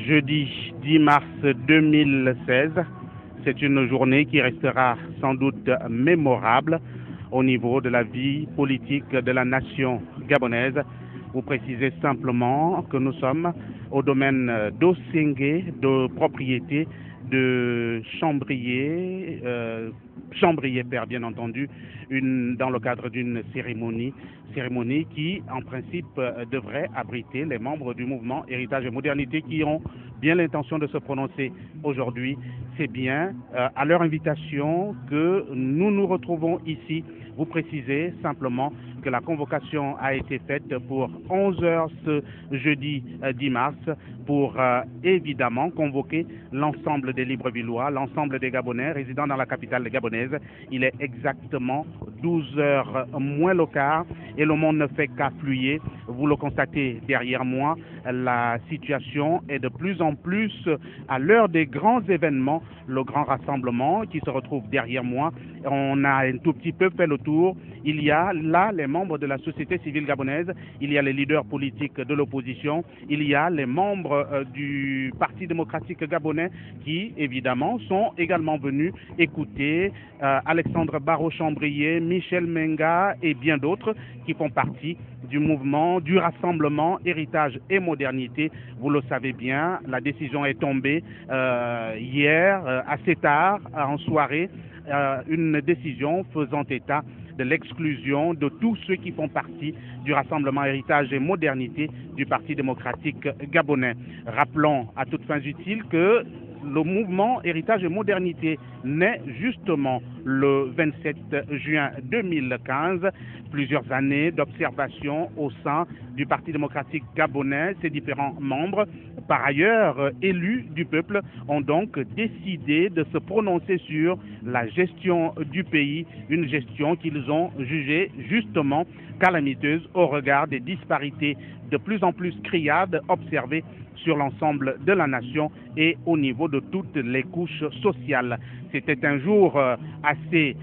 jeudi 10 mars 2016. C'est une journée qui restera sans doute mémorable au niveau de la vie politique de la nation gabonaise. Vous précisez simplement que nous sommes au domaine d'Osengue, de propriété de Chambrier, Chambrier Père bien entendu, dans le cadre d'une cérémonie qui en principe devrait abriter les membres du mouvement Héritage et Modernité qui ont bien l'intention de se prononcer aujourd'hui. C'est bien à leur invitation que nous nous retrouvons ici. Vous précisez simplement que la convocation a été faite pour 11 h ce jeudi 10 mars pour évidemment convoquer l'ensemble des Librevillois, l'ensemble des Gabonais résidant dans la capitale gabonaise. Il est exactement 12 h moins le quart et le monde ne fait qu'affluer. Vous le constatez derrière moi, la situation est de plus en plus à l'heure des grands événements, le grand rassemblement qui se retrouve derrière moi. On a un tout petit peu fait le tour. Il y a là les membres de la société civile gabonaise, il y a les leaders politiques de l'opposition, il y a les membres du Parti démocratique gabonais qui, évidemment, sont également venus écouter Alexandre Barreau-Chambrier, Michel Menga et bien d'autres qui font partie du mouvement, du rassemblement Héritage et Modernité. Vous le savez bien, la décision est tombée hier, assez tard, en soirée, une décision faisant état de l'exclusion de tous ceux qui font partie du rassemblement Héritage et Modernité du Parti démocratique gabonais. Rappelons à toutes fins utiles que le mouvement Héritage et Modernité naît justement le 27 juin 2015. Plusieurs années d'observation au sein du Parti démocratique gabonais. Ses différents membres, par ailleurs élus du peuple, ont donc décidé de se prononcer sur la gestion du pays, une gestion qu'ils ont jugée justement calamiteuse au regard des disparités de plus en plus criardes observées sur l'ensemble de la nation et au niveau de toutes les couches sociales. C'était un jour assez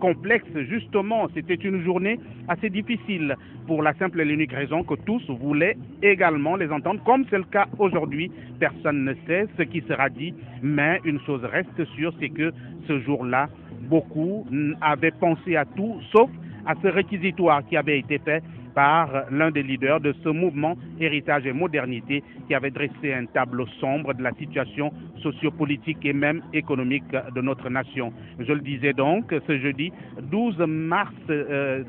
complexe, justement. C'était une journée assez difficile pour la simple et l'unique raison que tous voulaient également les entendre, comme c'est le cas aujourd'hui. Personne ne sait ce qui sera dit, mais une chose reste sûre, c'est que ce jour-là, beaucoup avaient pensé à tout, sauf à ce réquisitoire qui avait été fait par l'un des leaders de ce mouvement Héritage et Modernité qui avait dressé un tableau sombre de la situation sociopolitique et même économique de notre nation. Je le disais donc, ce jeudi 10 mars, le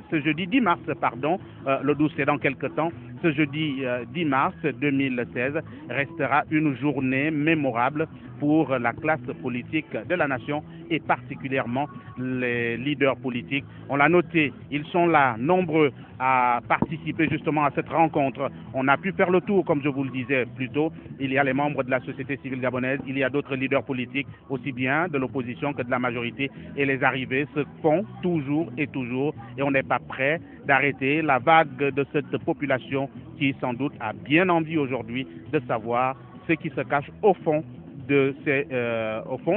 12 c'est dans quelques temps, ce jeudi 10 mars 2016 restera une journée mémorable pour la classe politique de la nation et particulièrement les leaders politiques. On l'a noté, ils sont là, nombreux à participer justement à cette rencontre. On a pu faire le tour, comme je vous le disais plus tôt. Il y a les membres de la société civile gabonaise, il y a d'autres leaders politiques, aussi bien de l'opposition que de la majorité. Et les arrivées se font toujours et on n'est pas prêt d'arrêter la vague de cette population qui sans doute a bien envie aujourd'hui de savoir ce qui se cache au fond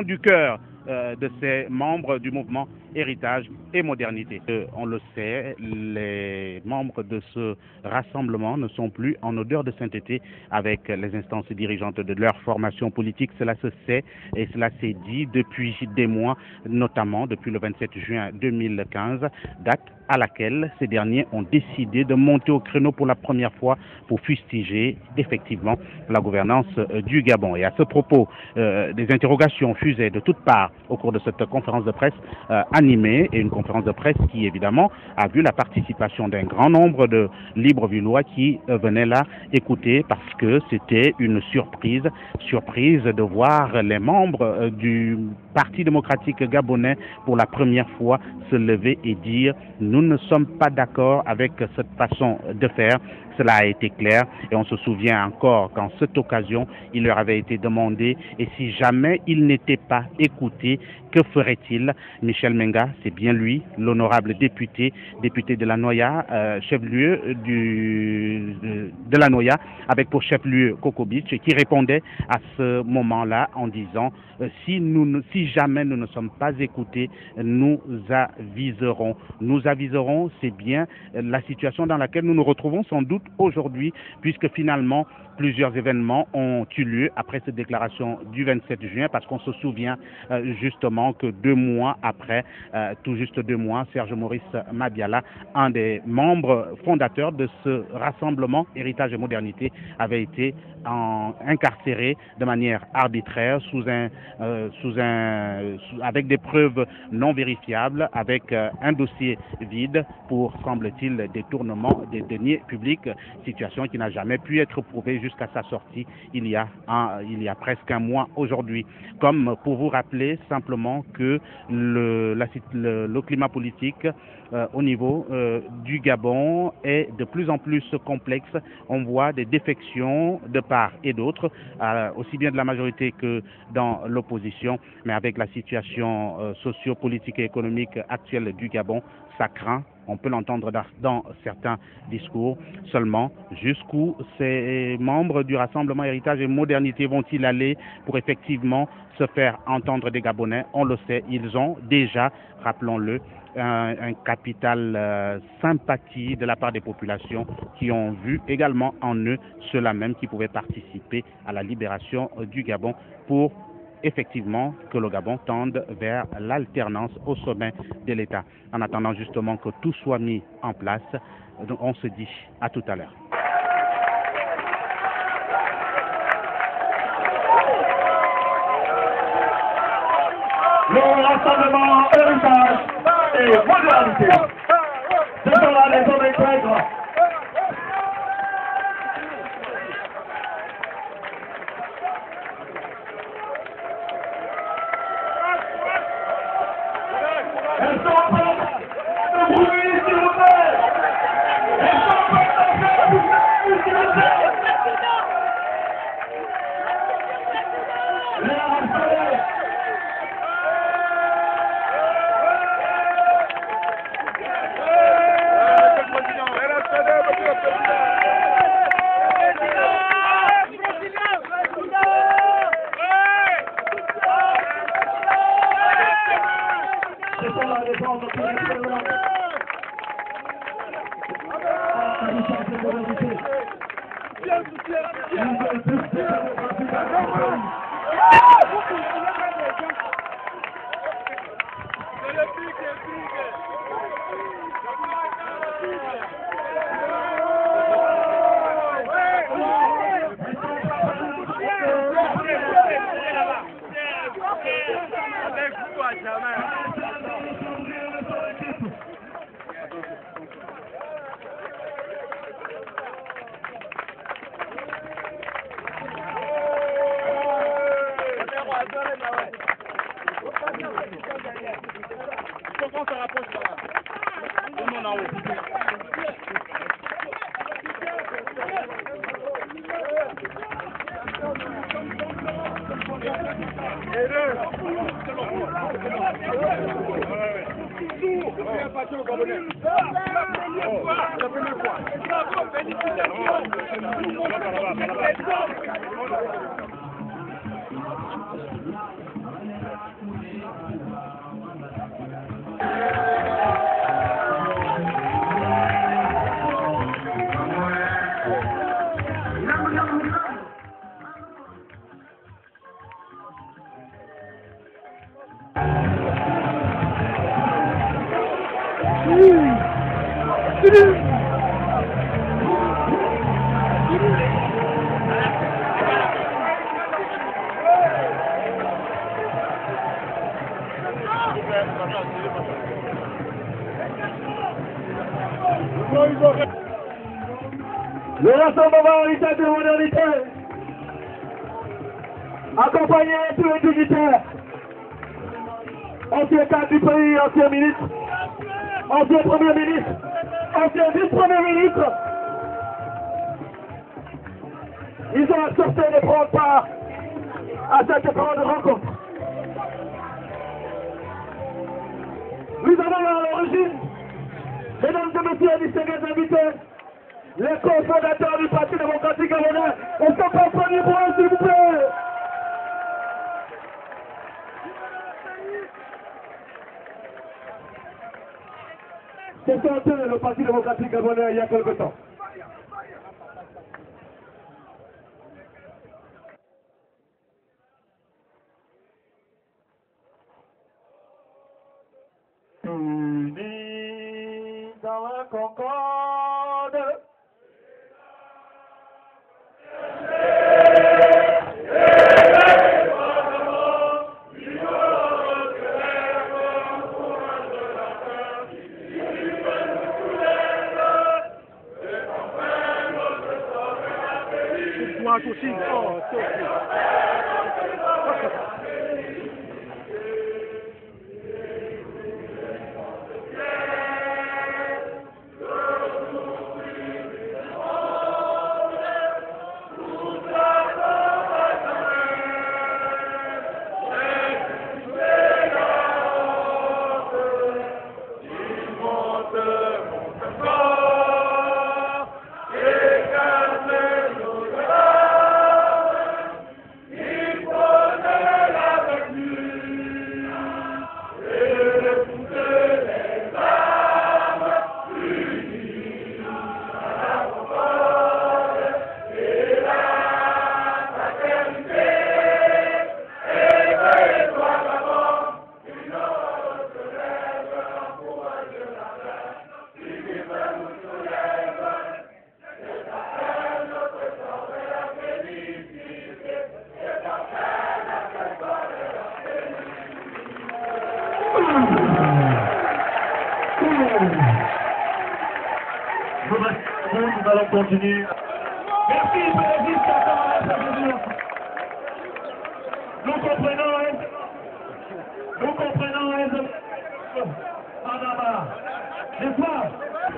du cœur de ces membres du mouvement Héritage et Modernité. On le sait, les membres de ce rassemblement ne sont plus en odeur de sainteté avec les instances dirigeantes de leur formation politique. Cela se sait et cela s'est dit depuis des mois, notamment depuis le 27 juin 2015, date à laquelle ces derniers ont décidé de monter au créneau pour la première fois pour fustiger effectivement la gouvernance du Gabon. Et à ce propos, des interrogations fusaient de toutes parts au cours de cette conférence de presse animée, et une conférence de presse qui évidemment a vu la participation d'un grand nombre de Librevillois qui venaient là écouter parce que c'était une surprise de voir les membres du Parti démocratique gabonais pour la première fois se lever et dire nous ne sommes pas d'accord avec cette façon de faire. Cela a été clair et on se souvient encore qu'en cette occasion, il leur avait été demandé et si jamais il n'était pas écouté, que ferait-il? Michel Menga, c'est bien lui, l'honorable député de la Noya, chef-lieu de la Noya, avec pour chef-lieu Kokobich, qui répondait à ce moment-là en disant si jamais nous ne sommes pas écoutés, nous aviserons analyserons, c'est bien la situation dans laquelle nous nous retrouvons sans doute aujourd'hui, puisque finalement, plusieurs événements ont eu lieu après cette déclaration du 27 juin, parce qu'on se souvient justement que 2 mois après, tout juste 2 mois, Serge Maurice Mabiala, un des membres fondateurs de ce rassemblement Héritage et Modernité, avait été incarcéré de manière arbitraire avec des preuves non vérifiables, avec un dossier vide pour, semble-t-il, détournement des deniers publics, situation qui n'a jamais pu être prouvée jusqu'à sa sortie il y a presque 1 mois aujourd'hui. Comme pour vous rappeler simplement que le climat politique au niveau du Gabon est de plus en plus complexe. On voit des défections de part et d'autre, aussi bien de la majorité que dans l'opposition, mais avec la situation socio-politique et économique actuelle du Gabon, ça craint. On peut l'entendre dans certains discours. Seulement, jusqu'où ces membres du Rassemblement Héritage et Modernité vont-ils aller pour effectivement se faire entendre des Gabonais? On le sait, ils ont déjà, rappelons-le, un capital sympathie de la part des populations qui ont vu également en eux ceux-là même qui pouvaient participer à la libération du Gabon pour effectivement que le Gabon tende vers l'alternance au sommet de l'État. En attendant justement que tout soit mis en place, on se dit à tout à l'heure. Le rassemblement Héritage et Modernité. Ce sont là les hommes intègres. Elles sont prêtes de brûler, s'il vous plaît. Elles sont prêtes de faire brûler, s'il vous plaît. Les harcelés. Le rassemblement Héritage et Modernité, accompagné tous les dignitaires, ancien cadre du pays, ancien ministre, ancien premier ministre, ancien vice-premier ministre, ils ont accepté de prendre part à cette grande rencontre. Nous avons à l'origine, mesdames et messieurs, distingués invités, les cofondateurs du Parti démocratique gabonais. Est-ce qu'on peut applaudir pour eux, s'il vous plaît? s'est sorti le Parti démocratique gabonais il y a quelque temps. Unis dans la concorde. Nous allons continuer. Merci, Président. Nous comprenons,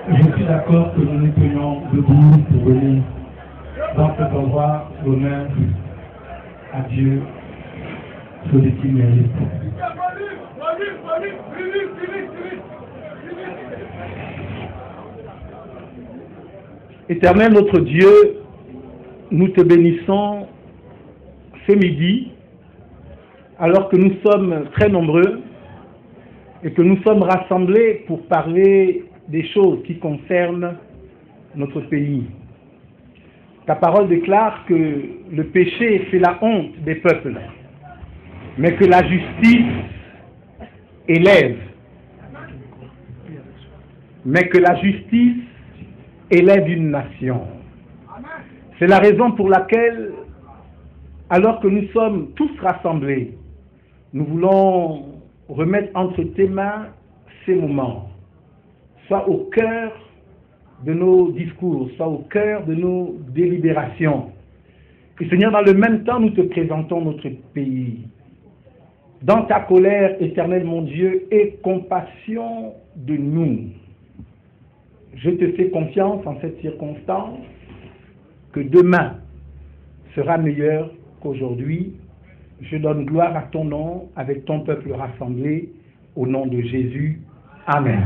Je suis d'accord que nous nous tenions debout pour venir dans cet endroit l'honneur à Dieu, celui qui mérite. Éternel notre Dieu, nous te bénissons ce midi, alors que nous sommes très nombreux et que nous sommes rassemblés pour parler des choses qui concernent notre pays. Ta parole déclare que le péché fait la honte des peuples, mais que la justice élève. Mais que la justice élève une nation. C'est la raison pour laquelle, alors que nous sommes tous rassemblés, nous voulons remettre entre tes mains ces moments, soit au cœur de nos discours, soit au cœur de nos délibérations. Et Seigneur, dans le même temps, nous te présentons notre pays. Dans ta colère, éternel mon Dieu, aie compassion de nous. Je te fais confiance en cette circonstance, que demain sera meilleur qu'aujourd'hui. Je donne gloire à ton nom avec ton peuple rassemblé, au nom de Jésus. Amen.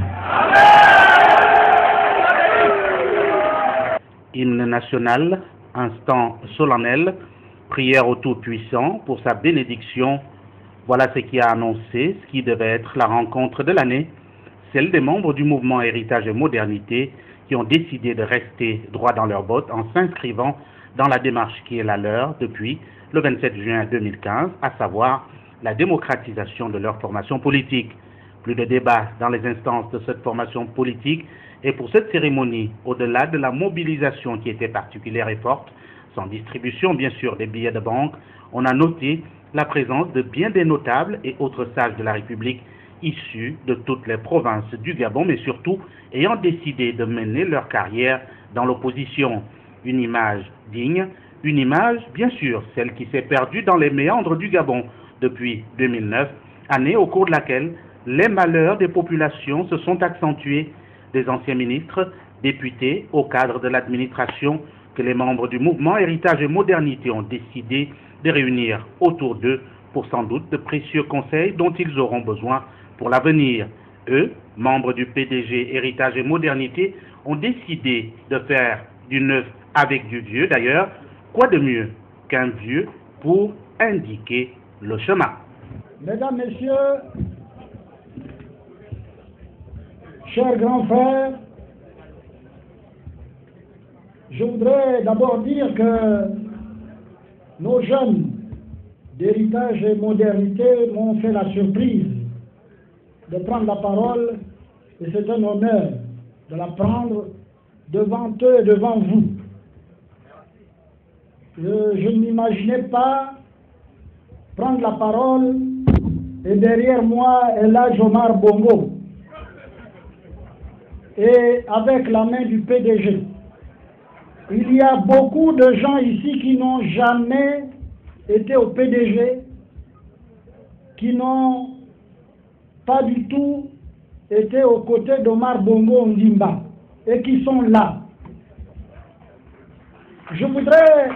Hymne national, instant solennel, prière au Tout-Puissant pour sa bénédiction. Voilà ce qui a annoncé ce qui devait être la rencontre de l'année, celle des membres du mouvement Héritage et Modernité qui ont décidé de rester droit dans leurs bottes en s'inscrivant dans la démarche qui est la leur depuis le 27 juin 2015, à savoir la démocratisation de leur formation politique. Plus de débat dans les instances de cette formation politique, et pour cette cérémonie, au-delà de la mobilisation qui était particulière et forte, sans distribution bien sûr des billets de banque, on a noté la présence de bien des notables et autres sages de la République issus de toutes les provinces du Gabon, mais surtout ayant décidé de mener leur carrière dans l'opposition. Une image digne, une image, bien sûr, celle qui s'est perdue dans les méandres du Gabon depuis 2009, année au cours de laquelle les malheurs des populations se sont accentués, des anciens ministres, députés, au cadre de l'administration que les membres du mouvement Héritage et Modernité ont décidé de réunir autour d'eux pour sans doute de précieux conseils dont ils auront besoin pour l'avenir. Eux, membres du PDG Héritage et Modernité, ont décidé de faire du neuf avec du vieux. D'ailleurs, quoi de mieux qu'un vieux pour indiquer le chemin? Mesdames, Messieurs, chers grands frères, je voudrais d'abord dire que nos jeunes d'héritage et modernité m'ont fait la surprise de prendre la parole et c'est un honneur de la prendre devant eux et devant vous. Je ne m'imaginais pas prendre la parole et derrière moi est là Omar Bongo et avec la main du PDG. Il y a beaucoup de gens ici qui n'ont jamais été au PDG, qui n'ont pas du tout été aux côtés d'Omar Bongo Ondimba et qui sont là. Je voudrais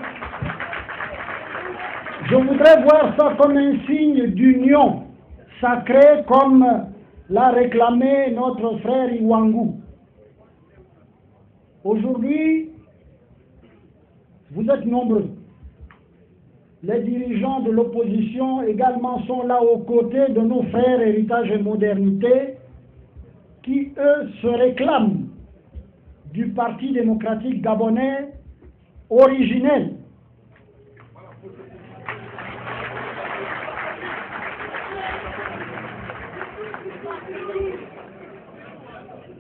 voir ça comme un signe d'union sacrée comme l'a réclamé notre frère Iwangu. Aujourd'hui, vous êtes nombreux. Les dirigeants de l'opposition également sont là aux côtés de nos frères Héritage et Modernité qui, eux, se réclament du Parti démocratique gabonais originel.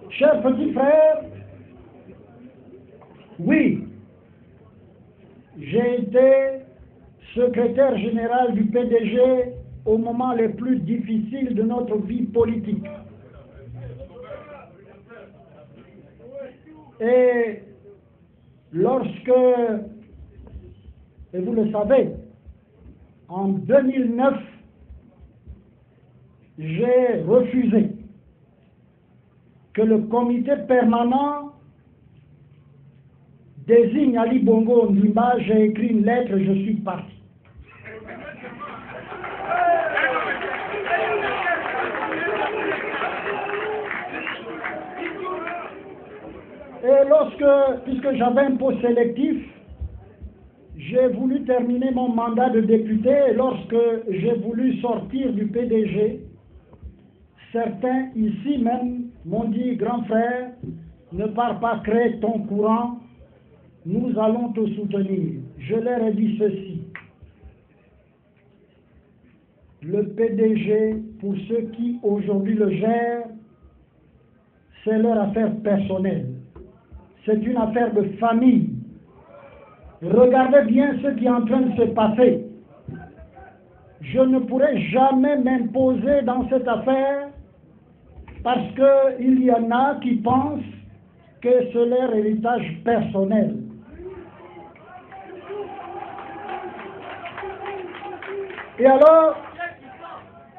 Chers petits frères, oui, j'ai été secrétaire général du PDG au moment les plus difficiles de notre vie politique. Et lorsque, et vous le savez, en 2009, j'ai refusé que le comité permanent désigne Ali Bongo Ondimba. J'ai écrit une lettre, je suis parti. Et puisque j'avais un poste sélectif, j'ai voulu terminer mon mandat de député. Et lorsque j'ai voulu sortir du PDG, certains ici même m'ont dit, grand frère, ne pars pas créer ton courant, nous allons te soutenir. Je leur ai dit ceci. Le PDG, pour ceux qui aujourd'hui le gèrent, c'est leur affaire personnelle. C'est une affaire de famille. Regardez bien ce qui est en train de se passer. Je ne pourrai jamais m'imposer dans cette affaire parce qu'il y en a qui pensent que c'est leur héritage personnel. Et alors,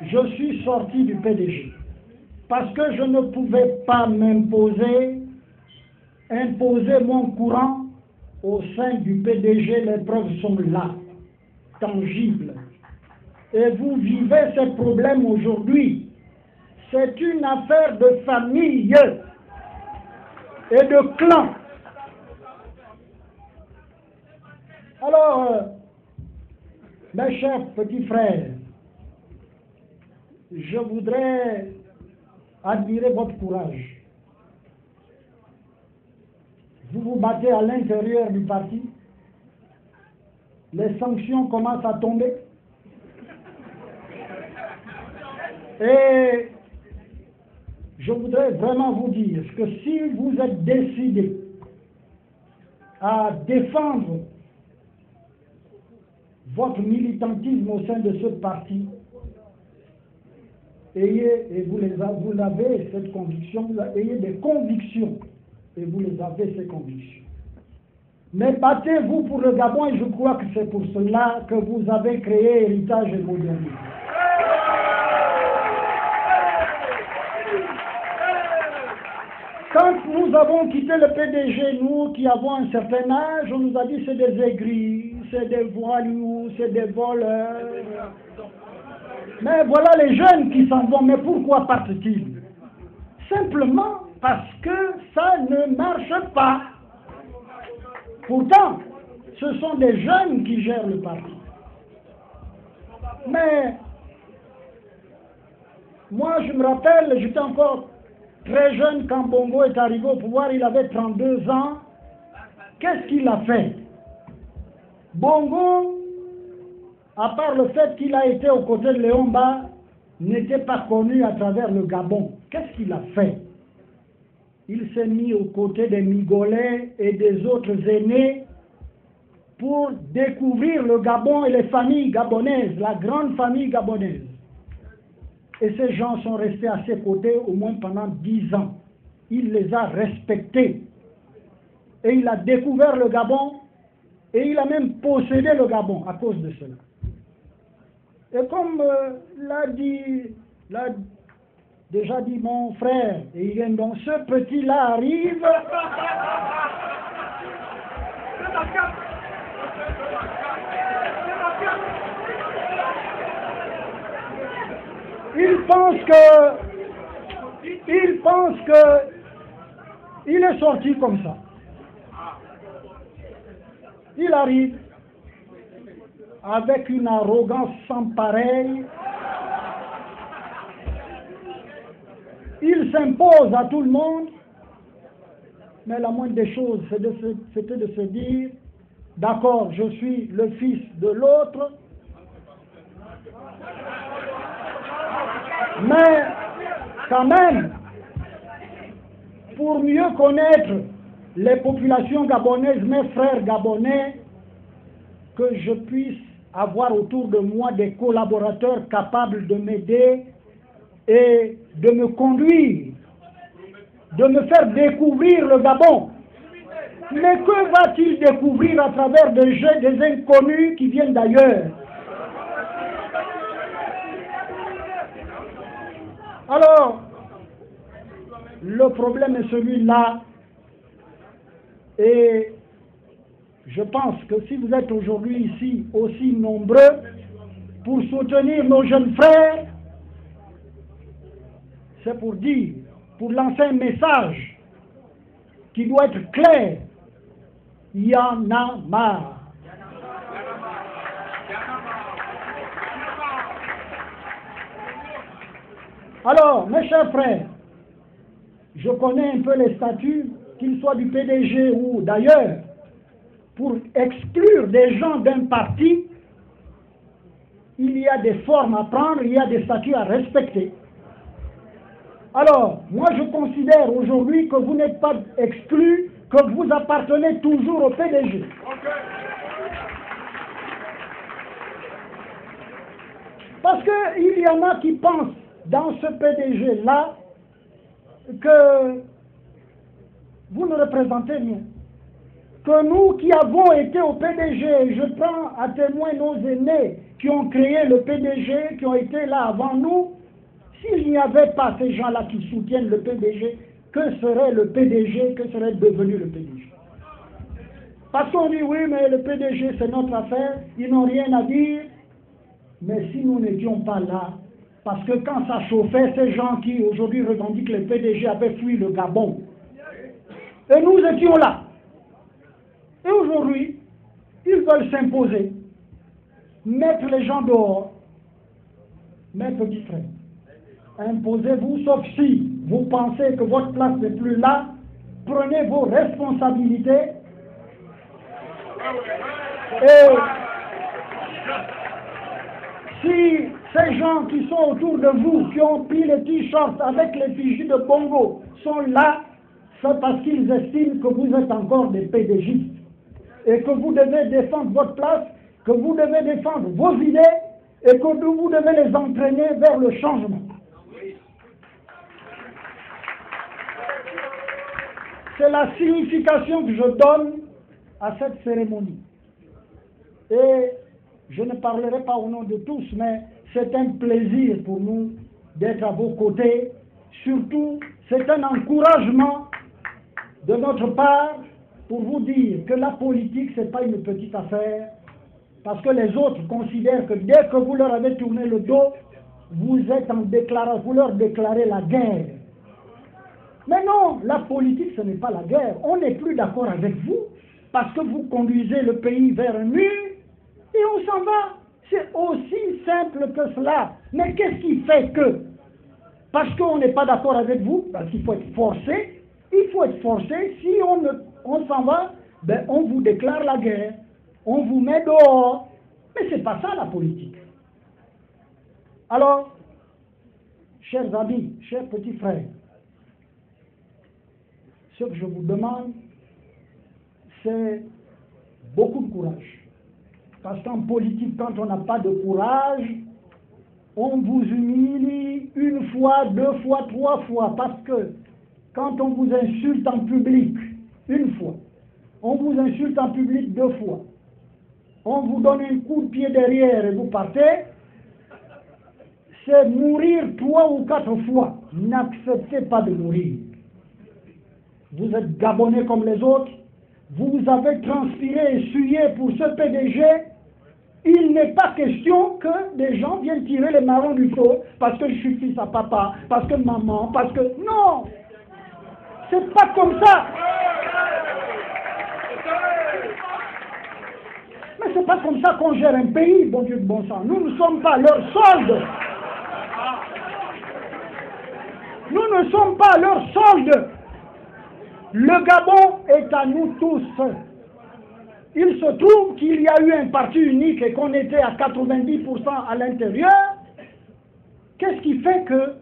je suis sorti du PDG parce que je ne pouvais pas imposer mon courant au sein du PDG. Les preuves sont là, tangibles. Et vous vivez ces problèmes aujourd'hui. C'est une affaire de famille et de clan. Alors, mes chers petits frères, je voudrais admirer votre courage. Vous vous battez à l'intérieur du parti. Les sanctions commencent à tomber. Et je voudrais vraiment vous dire que si vous êtes décidé à défendre votre militantisme au sein de ce parti, et vous avez cette conviction, ayez des convictions, et vous les avez ces convictions. Mais battez-vous pour le Gabon, et je crois que c'est pour cela que vous avez créé Héritage et Modernité. Quand nous avons quitté le PDG, nous qui avons un certain âge, on nous a dit c'est des aigris, c'est des voyous, c'est des voleurs. Mais voilà les jeunes qui s'en vont. Mais pourquoi partent-ils? Simplement parce que ça ne marche pas. Pourtant, ce sont des jeunes qui gèrent le parti. Mais moi, je me rappelle, j'étais encore très jeune, quand Bongo est arrivé au pouvoir, il avait 32 ans. Qu'est-ce qu'il a fait? Bongo, à part le fait qu'il a été aux côtés de Léomba, n'était pas connu à travers le Gabon. Qu'est-ce qu'il a fait? Il s'est mis aux côtés des Migolais et des autres aînés pour découvrir le Gabon et les familles gabonaises, la grande famille gabonaise. Et ces gens sont restés à ses côtés au moins pendant 10 ans. Il les a respectés. Et il a découvert le Gabon et il a même possédé le Gabon à cause de cela. Et comme l'a déjà dit mon frère, et donc ce petit-là arrive. Il pense que il est sorti comme ça. Il arrive avec une arrogance sans pareille. Il s'impose à tout le monde, mais la moindre des choses, c'était de se dire, d'accord, je suis le fils de l'autre, mais quand même, pour mieux connaître les populations gabonaises, mes frères gabonais, que je puisse avoir autour de moi des collaborateurs capables de m'aider et de me conduire, de me faire découvrir le Gabon. Mais que va-t-il découvrir à travers des inconnus qui viennent d'ailleurs? Alors, le problème est celui-là, et je pense que si vous êtes aujourd'hui ici aussi nombreux pour soutenir nos jeunes frères, c'est pour dire, pour lancer un message qui doit être clair. Il y en a marre. Alors, mes chers frères, je connais un peu les statuts, qu'ils soient du PDG ou d'ailleurs, pour exclure des gens d'un parti, il y a des formes à prendre, il y a des statuts à respecter. Alors, moi je considère aujourd'hui que vous n'êtes pas exclus, que vous appartenez toujours au PDG. Parce qu'il y en a qui pensent dans ce PDG-là que vous ne représentez rien. Que nous qui avons été au PDG, je prends à témoin nos aînés qui ont créé le PDG, qui ont été là avant nous, s'il n'y avait pas ces gens-là qui soutiennent le PDG, que serait le PDG, que serait devenu le PDG? Parce qu'on dit oui, mais le PDG c'est notre affaire, ils n'ont rien à dire. Mais si nous n'étions pas là, parce que quand ça chauffait, ces gens qui aujourd'hui revendiquent que le PDG avait fui le Gabon, et nous étions là. Et aujourd'hui, ils veulent s'imposer, mettre les gens dehors. Mes petits frères, imposez-vous, sauf si vous pensez que votre place n'est plus là, prenez vos responsabilités et si ces gens qui sont autour de vous, qui ont pris les t-shirts avec l'effigie de Bongo, sont là, c'est parce qu'ils estiment que vous êtes encore des PDGistes et que vous devez défendre votre place, que vous devez défendre vos idées et que vous devez les entraîner vers le changement. C'est la signification que je donne à cette cérémonie. Et je ne parlerai pas au nom de tous, mais c'est un plaisir pour nous d'être à vos côtés. Surtout, c'est un encouragement de notre part pour vous dire que la politique, ce n'est pas une petite affaire, parce que les autres considèrent que dès que vous leur avez tourné le dos, vous leur déclarez la guerre. Mais non, la politique, ce n'est pas la guerre. On n'est plus d'accord avec vous, parce que vous conduisez le pays vers un mur, et on s'en va. C'est aussi simple que cela. Mais qu'est-ce qui fait que parce qu'on n'est pas d'accord avec vous, parce qu'il faut être forcé. Il faut être forcé. Si on s'en va, ben on vous déclare la guerre. On vous met dehors. Mais ce n'est pas ça la politique. Alors, chers amis, chers petits frères, ce que je vous demande, c'est beaucoup de courage. Parce qu'en politique, quand on n'a pas de courage, on vous humilie une fois, deux fois, trois fois. Parce que quand on vous insulte en public, une fois, on vous insulte en public deux fois, on vous donne un coup de pied derrière et vous partez, c'est mourir trois ou quatre fois. N'acceptez pas de mourir. Vous êtes Gabonais comme les autres, vous avez transpiré et sué pour ce PDG. Il n'est pas question que des gens viennent tirer les marrons du feu parce que je suis fils à papa, parce que maman, parce que... Non! C'est pas comme ça! Mais c'est pas comme ça qu'on gère un pays, bon Dieu de bon sang. Nous ne sommes pas leur solde. Nous ne sommes pas leur solde. Le Gabon est à nous tous. Il se trouve qu'il y a eu un parti unique et qu'on était à 90% à l'intérieur. Qu'est-ce qui fait que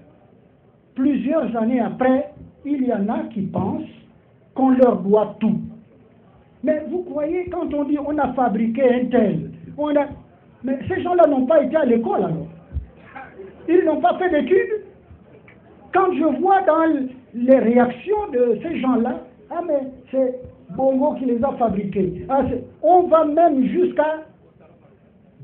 plusieurs années après, il y en a qui pensent qu'on leur doit tout? Mais vous croyez, quand on dit on a fabriqué un tel, mais ces gens-là n'ont pas été à l'école alors. Ils n'ont pas fait d'études. Quand je vois dans les réactions de ces gens-là, ah mais c'est Bongo qui les a fabriqués. Ah, on va même jusqu'à...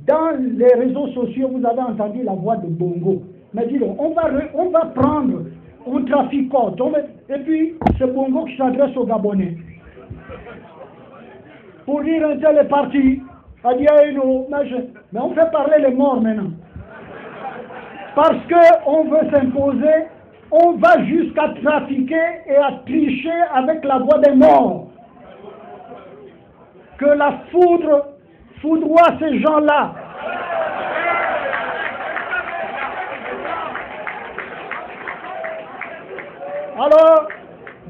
Dans les réseaux sociaux, vous avez entendu la voix de Bongo. Mais dis donc, on va prendre, on traficote, et puis c'est Bongo qui s'adresse aux Gabonais. Pour dire un tel est parti, a dit mais on fait parler les morts maintenant. Parce qu'on veut s'imposer, on va jusqu'à trafiquer et à tricher avec la voix des morts. Que la foudre foudroie ces gens-là. Alors,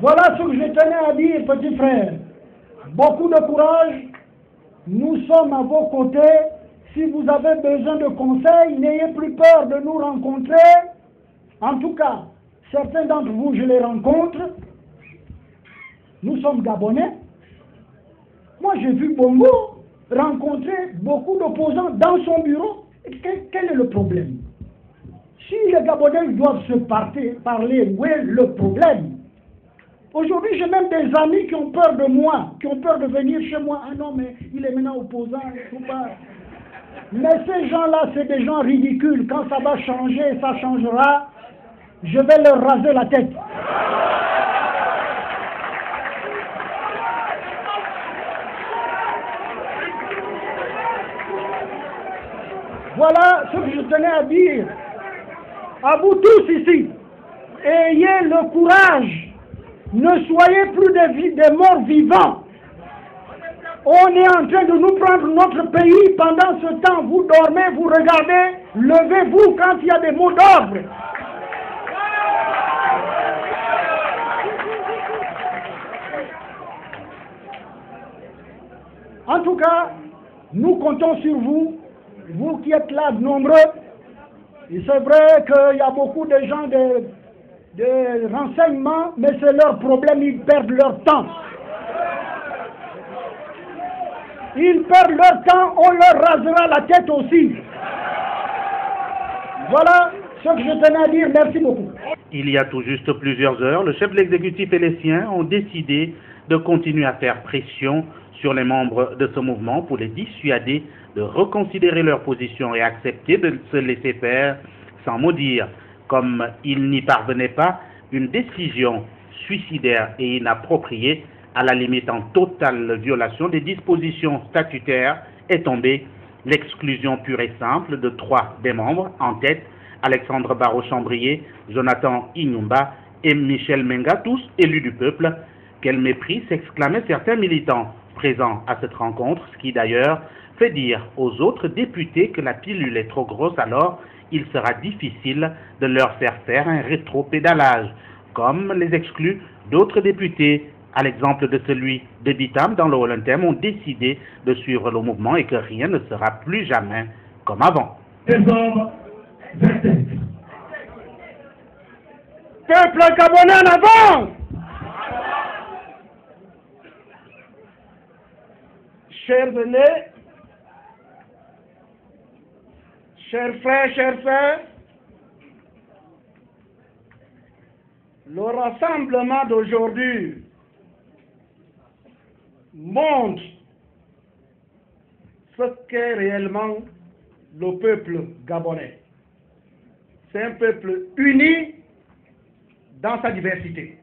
voilà ce que je tenais à dire, petits frères. Beaucoup de courage. Nous sommes à vos côtés. Si vous avez besoin de conseils, n'ayez plus peur de nous rencontrer. En tout cas, certains d'entre vous, je les rencontre. Nous sommes Gabonais. Moi, j'ai vu Bongo rencontrer beaucoup d'opposants dans son bureau. Quel est le problème? Si les Gabonais doivent se parler, où est le problème? Aujourd'hui, j'ai même des amis qui ont peur de moi, qui ont peur de venir chez moi. Ah non, mais il est maintenant opposant, il ne faut pas... Mais ces gens-là, c'est des gens ridicules. Quand ça va changer, ça changera. Je vais leur raser la tête. Voilà ce que je tenais à dire. À vous tous ici, ayez le courage. Ne soyez plus des morts vivants. On est en train de nous prendre notre pays. Pendant ce temps, vous dormez, vous regardez. Levez-vous quand il y a des mots d'ordre. En tout cas, nous comptons sur vous, vous qui êtes là nombreux. Et c'est vrai qu'il y a beaucoup de gens de renseignements, mais c'est leur problème, ils perdent leur temps. Ils perdent leur temps, on leur rasera la tête aussi. Voilà ce que je tenais à dire, merci beaucoup. Il y a tout juste plusieurs heures, le chef de l'exécutif et les siens ont décidé de continuer à faire pression sur les membres de ce mouvement pour les dissuader de reconsidérer leur position et accepter de se laisser faire sans mot dire. Comme ils n'y parvenaient pas, une décision suicidaire et inappropriée, à la limite en totale violation des dispositions statutaires, est tombée. L'exclusion pure et simple de 3 des membres, en tête Alexandre Barreau-Chambrier, Jonathan Inyumba et Michel Menga, tous élus du peuple. Quel mépris, s'exclamaient certains militants présents à cette rencontre, ce qui d'ailleurs fait dire aux autres députés que la pilule est trop grosse, alors il sera difficile de leur faire faire un rétropédalage, comme les exclus d'autres députés, à l'exemple de celui de Bitam dans le Haut-Lantem, ont décidé de suivre le mouvement et que rien ne sera plus jamais comme avant. Peuple gabonais en avant! Chers aînés, chers frères, chères sœurs, le rassemblement d'aujourd'hui montre ce qu'est réellement le peuple gabonais. C'est un peuple uni dans sa diversité.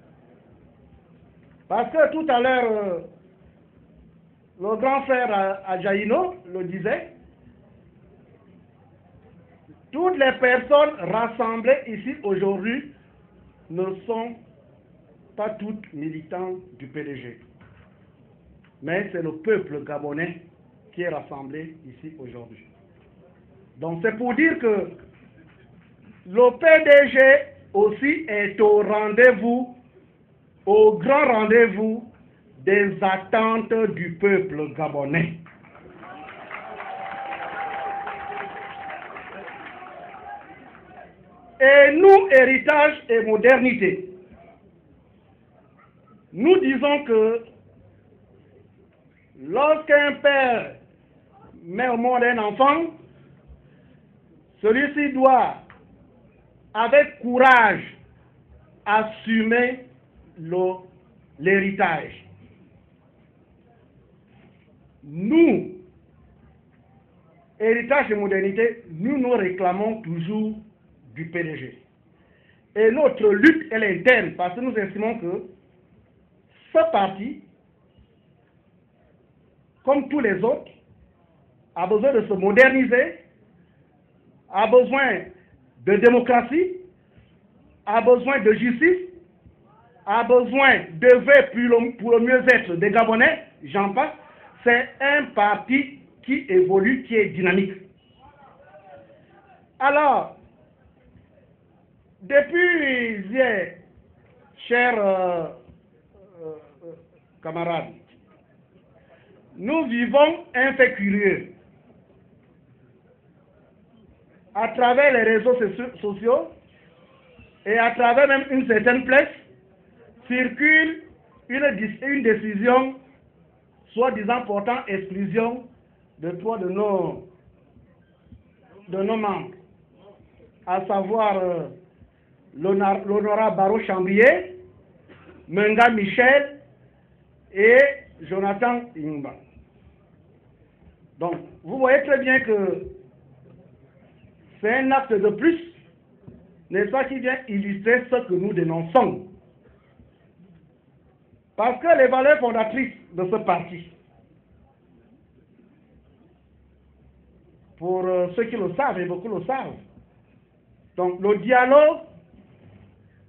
Parce que tout à l'heure, le grand frère Adjaïno le disait, toutes les personnes rassemblées ici aujourd'hui ne sont pas toutes militantes du PDG. Mais c'est le peuple gabonais qui est rassemblé ici aujourd'hui. Donc c'est pour dire que le PDG aussi est au rendez-vous, au grand rendez-vous des attentes du peuple gabonais. Et nous, héritage et modernité, nous disons que lorsqu'un père met au monde un enfant, celui-ci doit, avec courage, assumer l'héritage. Nous, héritage et modernité, nous réclamons toujours du PDG. Et notre lutte, elle est interne, parce que nous estimons que ce parti, comme tous les autres, a besoin de se moderniser, a besoin de démocratie, a besoin de justice, a besoin d'œuvrer pour le mieux-être des Gabonais, j'en passe. C'est un parti qui évolue, qui est dynamique. Alors, depuis hier, chers camarades, nous vivons un fait curieux. À travers les réseaux sociaux et à travers même une certaine presse, circule une décision soi-disant portant exclusion de trois de nos membres, à savoir l'honorable Baro Chambrier, Menga Michel et Jonathan Ingba. Donc, vous voyez très bien que c'est un acte de plus, n'est-ce pas, qui vient illustrer ce que nous dénonçons. Parce que les valeurs fondatrices de ce parti, pour ceux qui le savent, et beaucoup le savent, donc le dialogue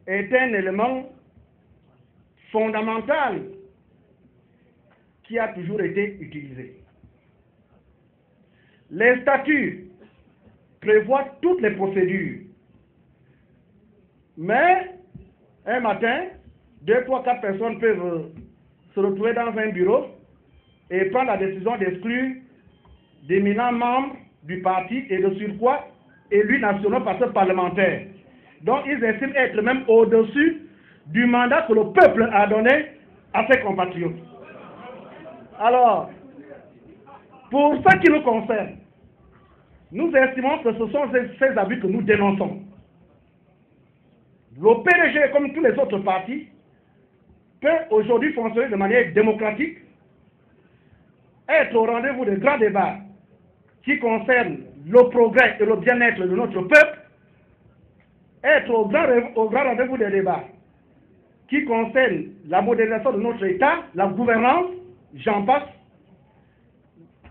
est un élément fondamental qui a toujours été utilisé. Les statuts prévoient toutes les procédures. Mais, un matin, 2, 3, 4 personnes peuvent se retrouver dans un bureau et prendre la décision d'exclure d'éminents membres du parti et de surcroît élus nationaux par ce parlementaire. Donc, ils estiment être même au-dessus du mandat que le peuple a donné à ses compatriotes. Alors, pour ce qui nous concerne, nous estimons que ce sont ces abus que nous dénonçons. Le PDG, comme tous les autres partis, peut aujourd'hui fonctionner de manière démocratique, être au rendez-vous de grands débats qui concernent le progrès et le bien-être de notre peuple, être au grand rendez-vous des débats qui concernent la modernisation de notre État, la gouvernance, j'en passe.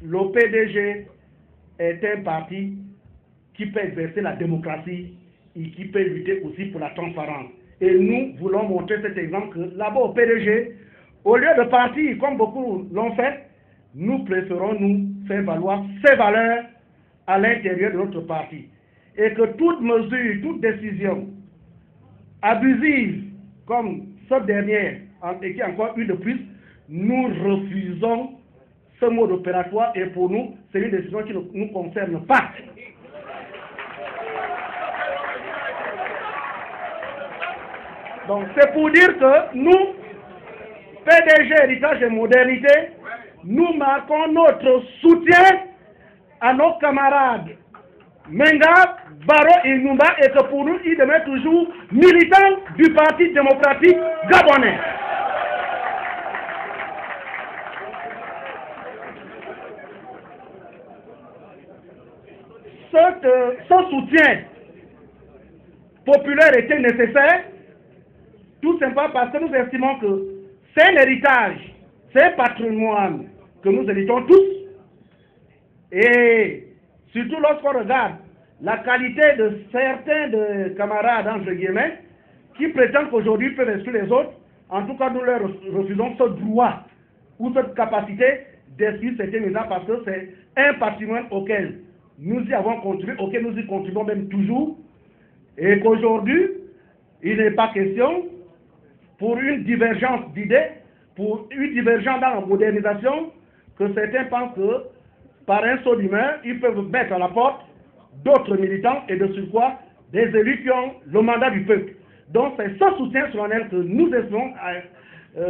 Le PDG est un parti qui peut exercer la démocratie et qui peut lutter aussi pour la transparence. Et nous voulons montrer cet exemple que là-bas au PDG, au lieu de partir comme beaucoup l'ont fait, nous préférons nous faire valoir ces valeurs à l'intérieur de notre parti. et que toute mesure, toute décision abusive comme cette dernière, et qui est encore une de plus, nous refusons ce mode opératoire et pour nous, c'est une décision qui ne nous concerne pas. Donc c'est pour dire que nous, PDG Héritage et Modernité, nous marquons notre soutien à nos camarades Menga, Baro et Numba et que pour nous, ils demeurent toujours militants du Parti démocratique gabonais. Ce soutien populaire était nécessaire, tout simplement parce que nous estimons que c'est un héritage, c'est un patrimoine que nous héritons tous. Et surtout lorsqu'on regarde la qualité de certains de camarades, entre guillemets, qui prétendent qu'aujourd'hui peuvent exclure les autres, en tout cas nous leur refusons ce droit ou cette capacité d'exclure certains médias parce que c'est un patrimoine auquel nous y avons contribué, auquel nous y contribuons même toujours, et qu'aujourd'hui, il n'est pas question, pour une divergence d'idées, pour une divergence dans la modernisation, que certains pensent que par un saut d'humeur, ils peuvent mettre à la porte d'autres militants et de surcroît des élus qui ont le mandat du peuple. Donc c'est ce soutien solennel que nous espérons,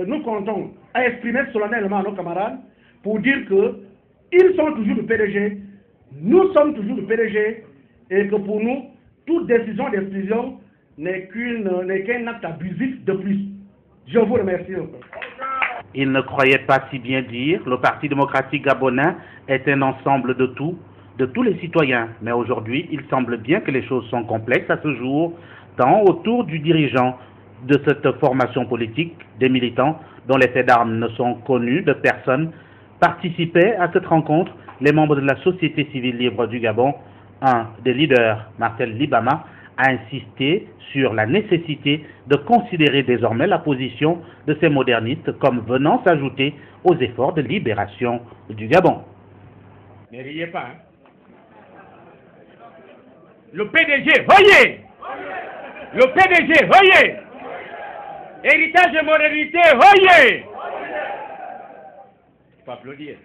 nous comptons à exprimer solennellement à nos camarades pour dire qu'ils sont toujours le PDG, nous sommes toujours le PDG et que pour nous, toute décision d'exclusion n'est qu'un acte abusif de plus. Je vous remercie. Il ne croyait pas si bien dire. Le Parti démocratique gabonais est un ensemble de tous les citoyens. Mais aujourd'hui, il semble bien que les choses sont complexes à ce jour, tant autour du dirigeant de cette formation politique, des militants dont les faits d'armes ne sont connus de personne, participaient à cette rencontre les membres de la société civile libre du Gabon. Un des leaders, Marcel Libama, a insisté sur la nécessité de considérer désormais la position de ces modernistes comme venant s'ajouter aux efforts de libération du Gabon. Ne riez pas. Hein? Le PDG, voyez! Le PDG, voyez! Héritage et modernité, voyez! Il faut applaudir.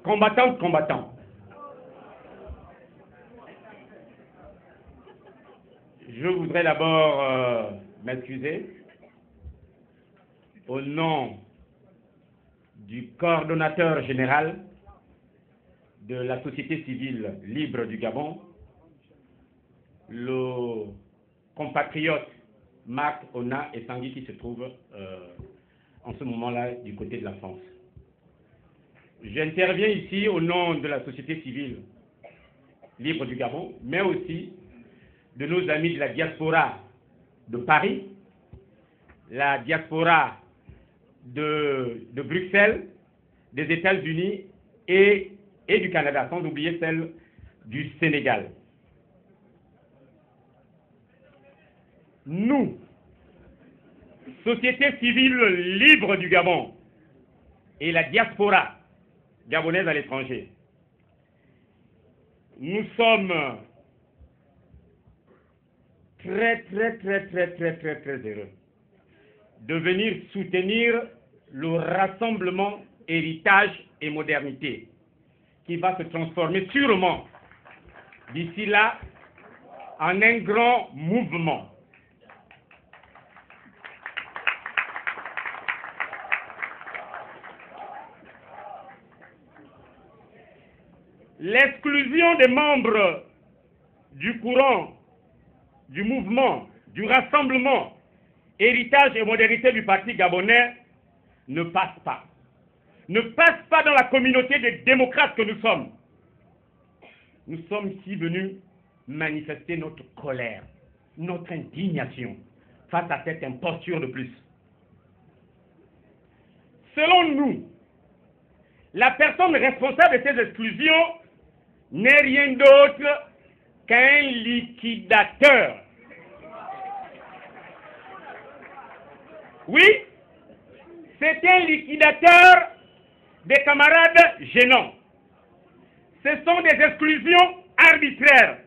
Combattants. Je voudrais d'abord m'excuser au nom du coordonnateur général de la société civile libre du Gabon, le compatriote Marc Ona et Sangui qui se trouve en ce moment-là du côté de la France. J'interviens ici au nom de la société civile libre du Gabon, mais aussi de nos amis de la diaspora de Paris, la diaspora de Bruxelles, des États-Unis et du Canada, sans oublier celle du Sénégal. Nous, société civile libre du Gabon et la diaspora gabonaise à l'étranger, nous sommes très heureux de venir soutenir le rassemblement héritage et modernité qui va se transformer sûrement d'ici là en un grand mouvement. L'exclusion des membres du courant, du mouvement, du rassemblement, héritage et modernité du Parti gabonais ne passe pas. Ne passe pas dans la communauté des démocrates que nous sommes. Nous sommes ici venus manifester notre colère, notre indignation face à cette imposture de plus. Selon nous, la personne responsable de ces exclusions n'est rien d'autre qu'un liquidateur. Oui, C'est un liquidateur des camarades gênants. Ce sont des exclusions arbitraires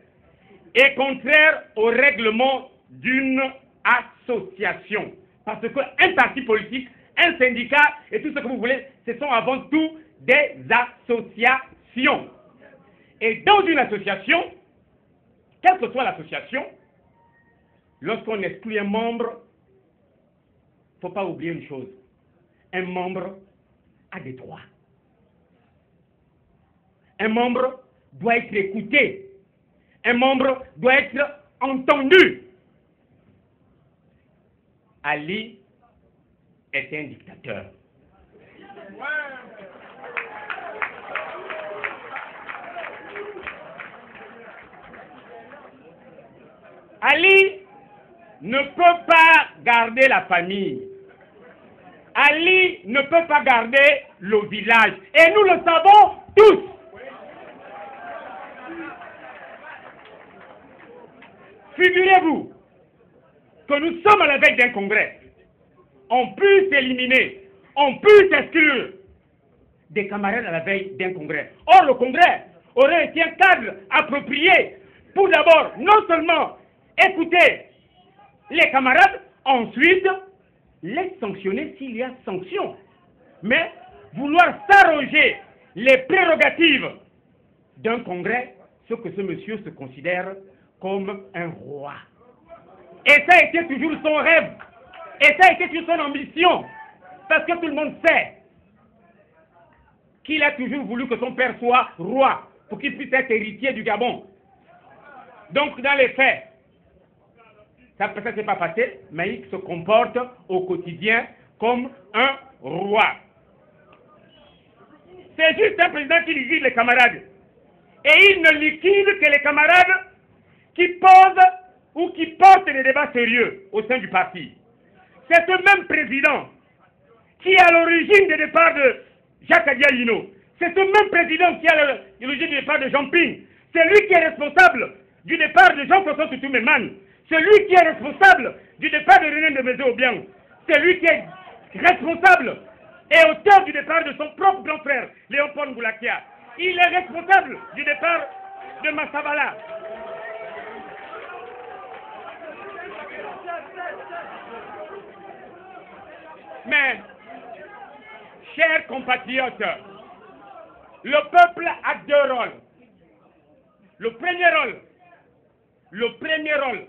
et contraires au règlement d'une association. Parce qu'un parti politique, un syndicat et tout ce que vous voulez, ce sont avant tout des associations. Et dans une association, quelle que soit l'association, lorsqu'on exclut un membre, il ne faut pas oublier une chose. Un membre a des droits. Un membre doit être écouté. Un membre doit être entendu. Ali est un dictateur. Ali ne peut pas garder la famille. Ali ne peut pas garder le village. Et nous le savons tous. Figurez-vous que nous sommes à la veille d'un congrès. On peut s'éliminer, on peut s'exclure des camarades à la veille d'un congrès. Or, le congrès aurait été un cadre approprié pour d'abord non seulement écouter les camarades, ensuite les sanctionner s'il y a sanction. Mais vouloir s'arroger les prérogatives d'un congrès, ce que ce monsieur se considère comme un roi. Et ça a été toujours son rêve. Et ça a été toujours son ambition. Parce que tout le monde sait qu'il a toujours voulu que son père soit roi pour qu'il puisse être héritier du Gabon. Donc, dans les faits, ça ne s'est pas passé, mais il se comporte au quotidien comme un roi. C'est juste un président qui liquide les camarades. Et il ne liquide que les camarades qui posent ou qui portent des débats sérieux au sein du parti. C'est ce même président qui est à l'origine du départ de Jacques Adiaïno. C'est ce même président qui est à l'origine du départ de Jean Ping. C'est lui qui est responsable du départ de Jean-François Toutou-Memane. C'est lui qui est responsable du départ de René de Mézé-Obiang. C'est lui qui est responsable et auteur du départ de son propre grand frère, Léopold Ngoulakia. Il est responsable du départ de Massabala. Mais, chers compatriotes, le peuple a deux rôles. Le premier rôle,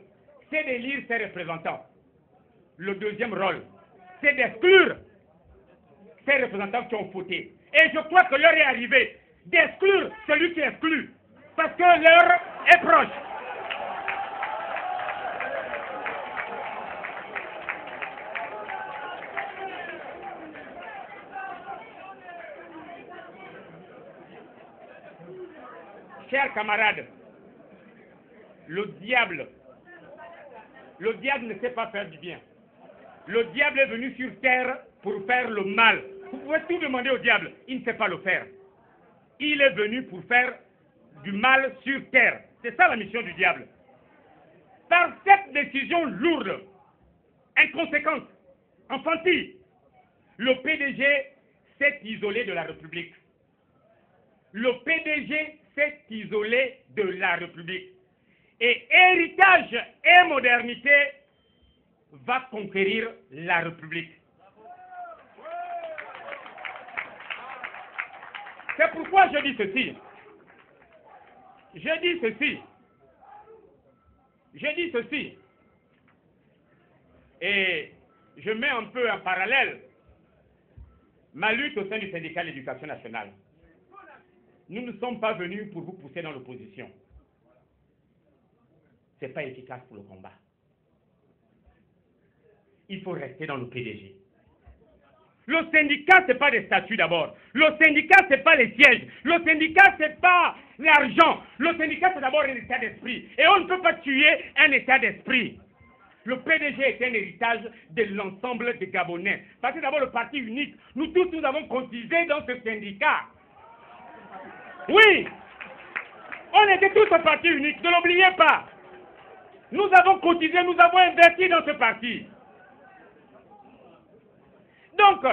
c'est d'élire ses représentants. Le deuxième rôle, c'est d'exclure ces représentants qui ont fauté. Et je crois que l'heure est arrivée d'exclure celui qui exclut, parce que l'heure est proche. Chers camarades, le diable ne sait pas faire du bien. Le diable est venu sur terre pour faire le mal. Vous pouvez tout demander au diable, il ne sait pas le faire. Il est venu pour faire du mal sur terre. C'est ça la mission du diable. Par cette décision lourde, inconséquente, enfantine, le PDG s'est isolé de la République. Le PDG s'est isolé de la République. Et héritage et modernité va conquérir la République. C'est pourquoi je dis ceci. Et je mets un peu en parallèle ma lutte au sein du syndicat de l'éducation nationale. Nous ne sommes pas venus pour vous pousser dans l'opposition. Ce n'est pas efficace pour le combat. Il faut rester dans le PDG. Le syndicat, ce n'est pas des statuts d'abord. Le syndicat, ce n'est pas les sièges. Le syndicat, ce n'est pas l'argent. Le syndicat, c'est d'abord un état d'esprit. Et on ne peut pas tuer un état d'esprit. Le PDG est un héritage de l'ensemble des Gabonais. Parce que d'abord, le parti unique, nous tous, nous avons cotisé dans ce syndicat. Oui, on était tous un parti unique, ne l'oubliez pas. Nous avons cotisé, nous avons investi dans ce parti. Donc,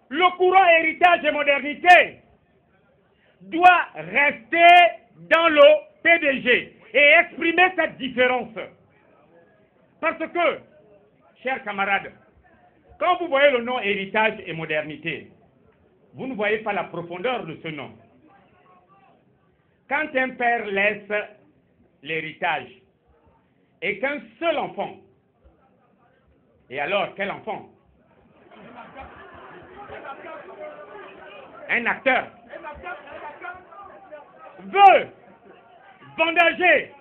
le courant héritage et modernité doit rester dans le PDG et exprimer cette différence. Parce que, chers camarades, quand vous voyez le nom héritage et modernité, vous ne voyez pas la profondeur de ce nom. Quand un père laisse l'héritage et qu'un seul enfant, et alors quel enfant? Un acteur veut bandager,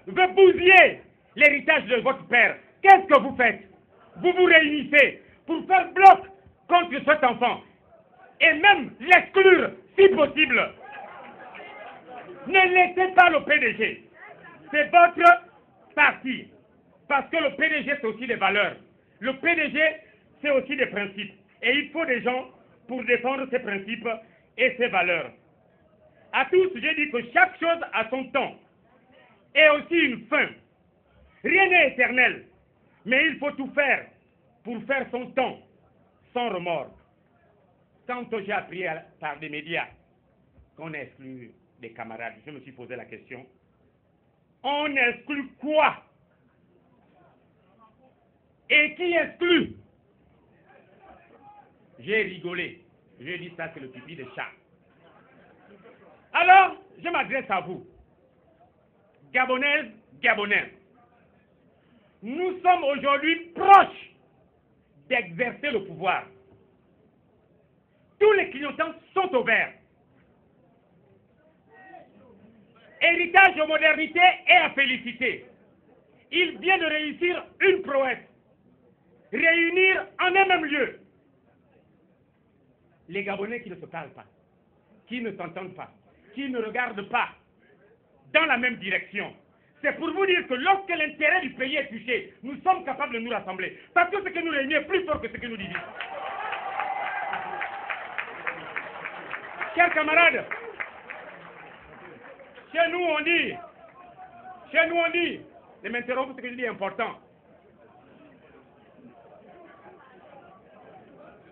veut bousiller l'héritage de votre père. Qu'est-ce que vous faites? Vous vous réunissez pour faire bloc contre cet enfant et même l'exclure si possible. Ne laissez pas le PDG. C'est votre parti. Parce que le PDG, c'est aussi des valeurs. Le PDG, c'est aussi des principes. Et il faut des gens pour défendre ces principes et ces valeurs. À tous, j'ai dit que chaque chose a son temps et aussi une fin. Rien n'est éternel, mais il faut tout faire pour faire son temps, sans remords. Quand j'ai appris par des médias qu'on exclut des camarades, je me suis posé la question, on exclut quoi? Et qui exclut? J'ai rigolé. J'ai dit ça, c'est le pipi des chats. Alors, je m'adresse à vous, Gabonaises, Gabonais. Nous sommes aujourd'hui proches d'exercer le pouvoir. Tous les clignotants sont au vert. Héritage de modernité est à féliciter. Il vient de réussir une prouesse. Réunir en un même lieu les Gabonais qui ne se parlent pas, qui ne s'entendent pas, qui ne regardent pas dans la même direction. C'est pour vous dire que lorsque l'intérêt du pays est touché, nous sommes capables de nous rassembler. Parce que ce que nous réunit est plus fort que ce que nous divise. Chers camarades, chez nous on dit, et m'interrompre ce que je dis est important.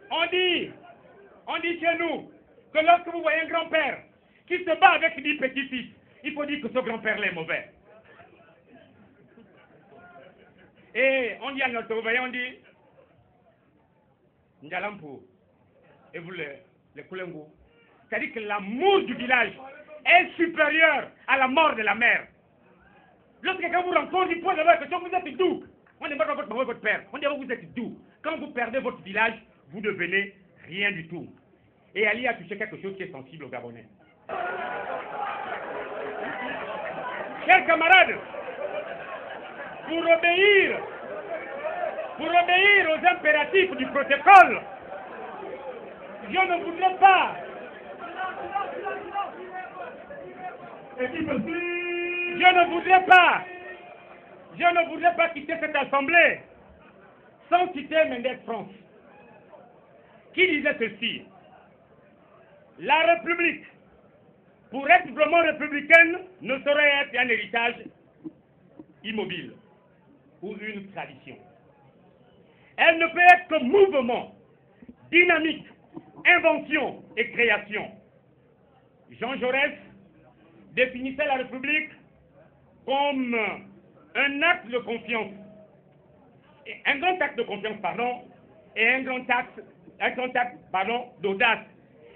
On dit chez nous que lorsque vous voyez un grand-père qui se bat avec 10 petits-fils, il faut dire que ce grand-père-là est mauvais. Et on dit à notre voyez, on dit Ndialampo et vous les Koulengo. C'est-à-dire que l'amour du village est supérieur à la mort de la mère. Lorsque quelqu'un vous rencontre, il pose la question, vous êtes doux. On n'est pas votre père, on dit vous êtes doux. Quand vous perdez votre village, vous devenez rien du tout. Et Ali a touché quelque chose qui est sensible aux Gabonais. Chers camarades, pour obéir aux impératifs du protocole, je ne voudrais pas quitter cette assemblée sans citer Mendes France, qui disait ceci: la République, pour être vraiment républicaine, ne saurait être un héritage immobile ou une tradition. Elle ne peut être que mouvement, dynamique, invention et création. Jean Jaurès définissait la République comme un acte de confiance, un grand acte de confiance, et un grand acte d'audace.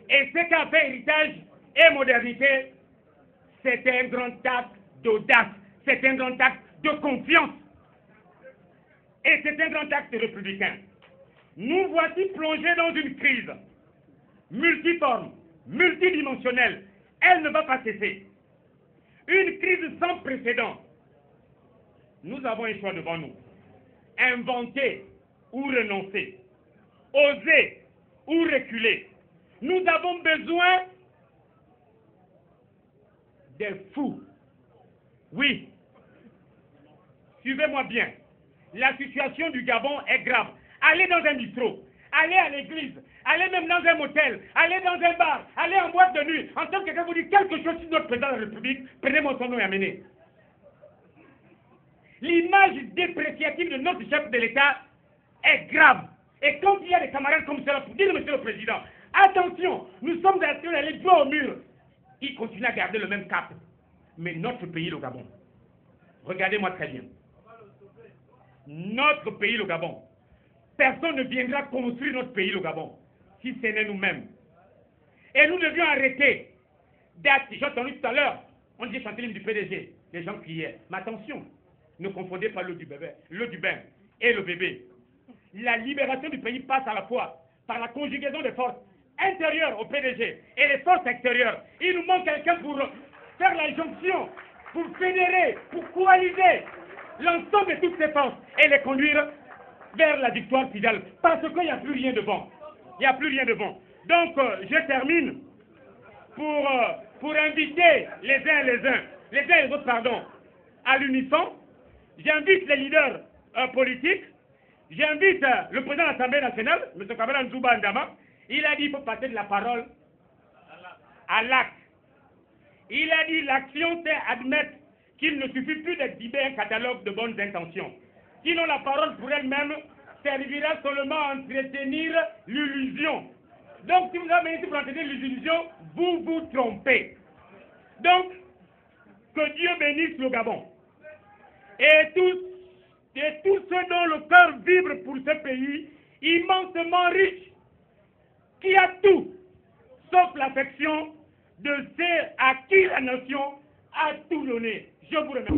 Et ce qu'a fait héritage et modernité, c'est un grand acte d'audace, c'est un grand acte de confiance. Et c'est un grand acte républicain. Nous voici plongés dans une crise multiforme, multidimensionnelle. Elle ne va pas cesser. Une crise sans précédent. Nous avons un choix devant nous. Inventer ou renoncer. Oser ou reculer. Nous avons besoin des fous. Oui. Suivez-moi bien. La situation du Gabon est grave. Allez dans un bistrot, allez à l'église, allez même dans un motel, allez dans un bar, allez en boîte de nuit. En tant que quelqu'un vous dit quelque chose sur notre président de la République, prenez-moi son nom et amenez. L'image dépréciative de notre chef de l'État est grave. Et quand il y a des camarades comme cela pour dire, Monsieur le Président, attention, nous sommes allés droit au mur, ils continuent à garder le même cap. Mais notre pays, le Gabon, regardez-moi très bien, notre pays, le Gabon, personne ne viendra construire notre pays, le Gabon, si ce n'est nous-mêmes. Et nous devions arrêter d'être, j'ai entendu tout à l'heure, on dit chanter l'hymne du PDG, les gens criaient. Mais attention, ne confondez pas l'eau du bain et le bébé. La libération du pays passe à la fois par la conjugaison des forces intérieures au PDG et les forces extérieures. Il nous manque quelqu'un pour faire la jonction, pour fédérer, pour coaliser l'ensemble de toutes ces forces et les conduire vers la victoire finale. Parce qu'il n'y a plus rien de bon. Il n'y a plus rien de bon. Donc, je termine pour inviter les uns et les autres, à l'unisson. J'invite les leaders politiques, j'invite le président de l'Assemblée nationale, M. Kabila Nzouba Ndama. Il a dit qu'il faut passer de la parole à l'acte. Il a dit l'action, c'est admettre qu'il ne suffit plus d'exhiber un catalogue de bonnes intentions. Sinon, la parole pour elle-même servira seulement à entretenir l'illusion. Donc, si vous avez ici pour entretenir l'illusion, vous vous trompez. Donc, que Dieu bénisse le Gabon. Et tous ceux dont le cœur vibre pour ce pays, immensément riche, qui a tout, sauf l'affection de ceux à qui la nation a tout donné. Je vous remercie.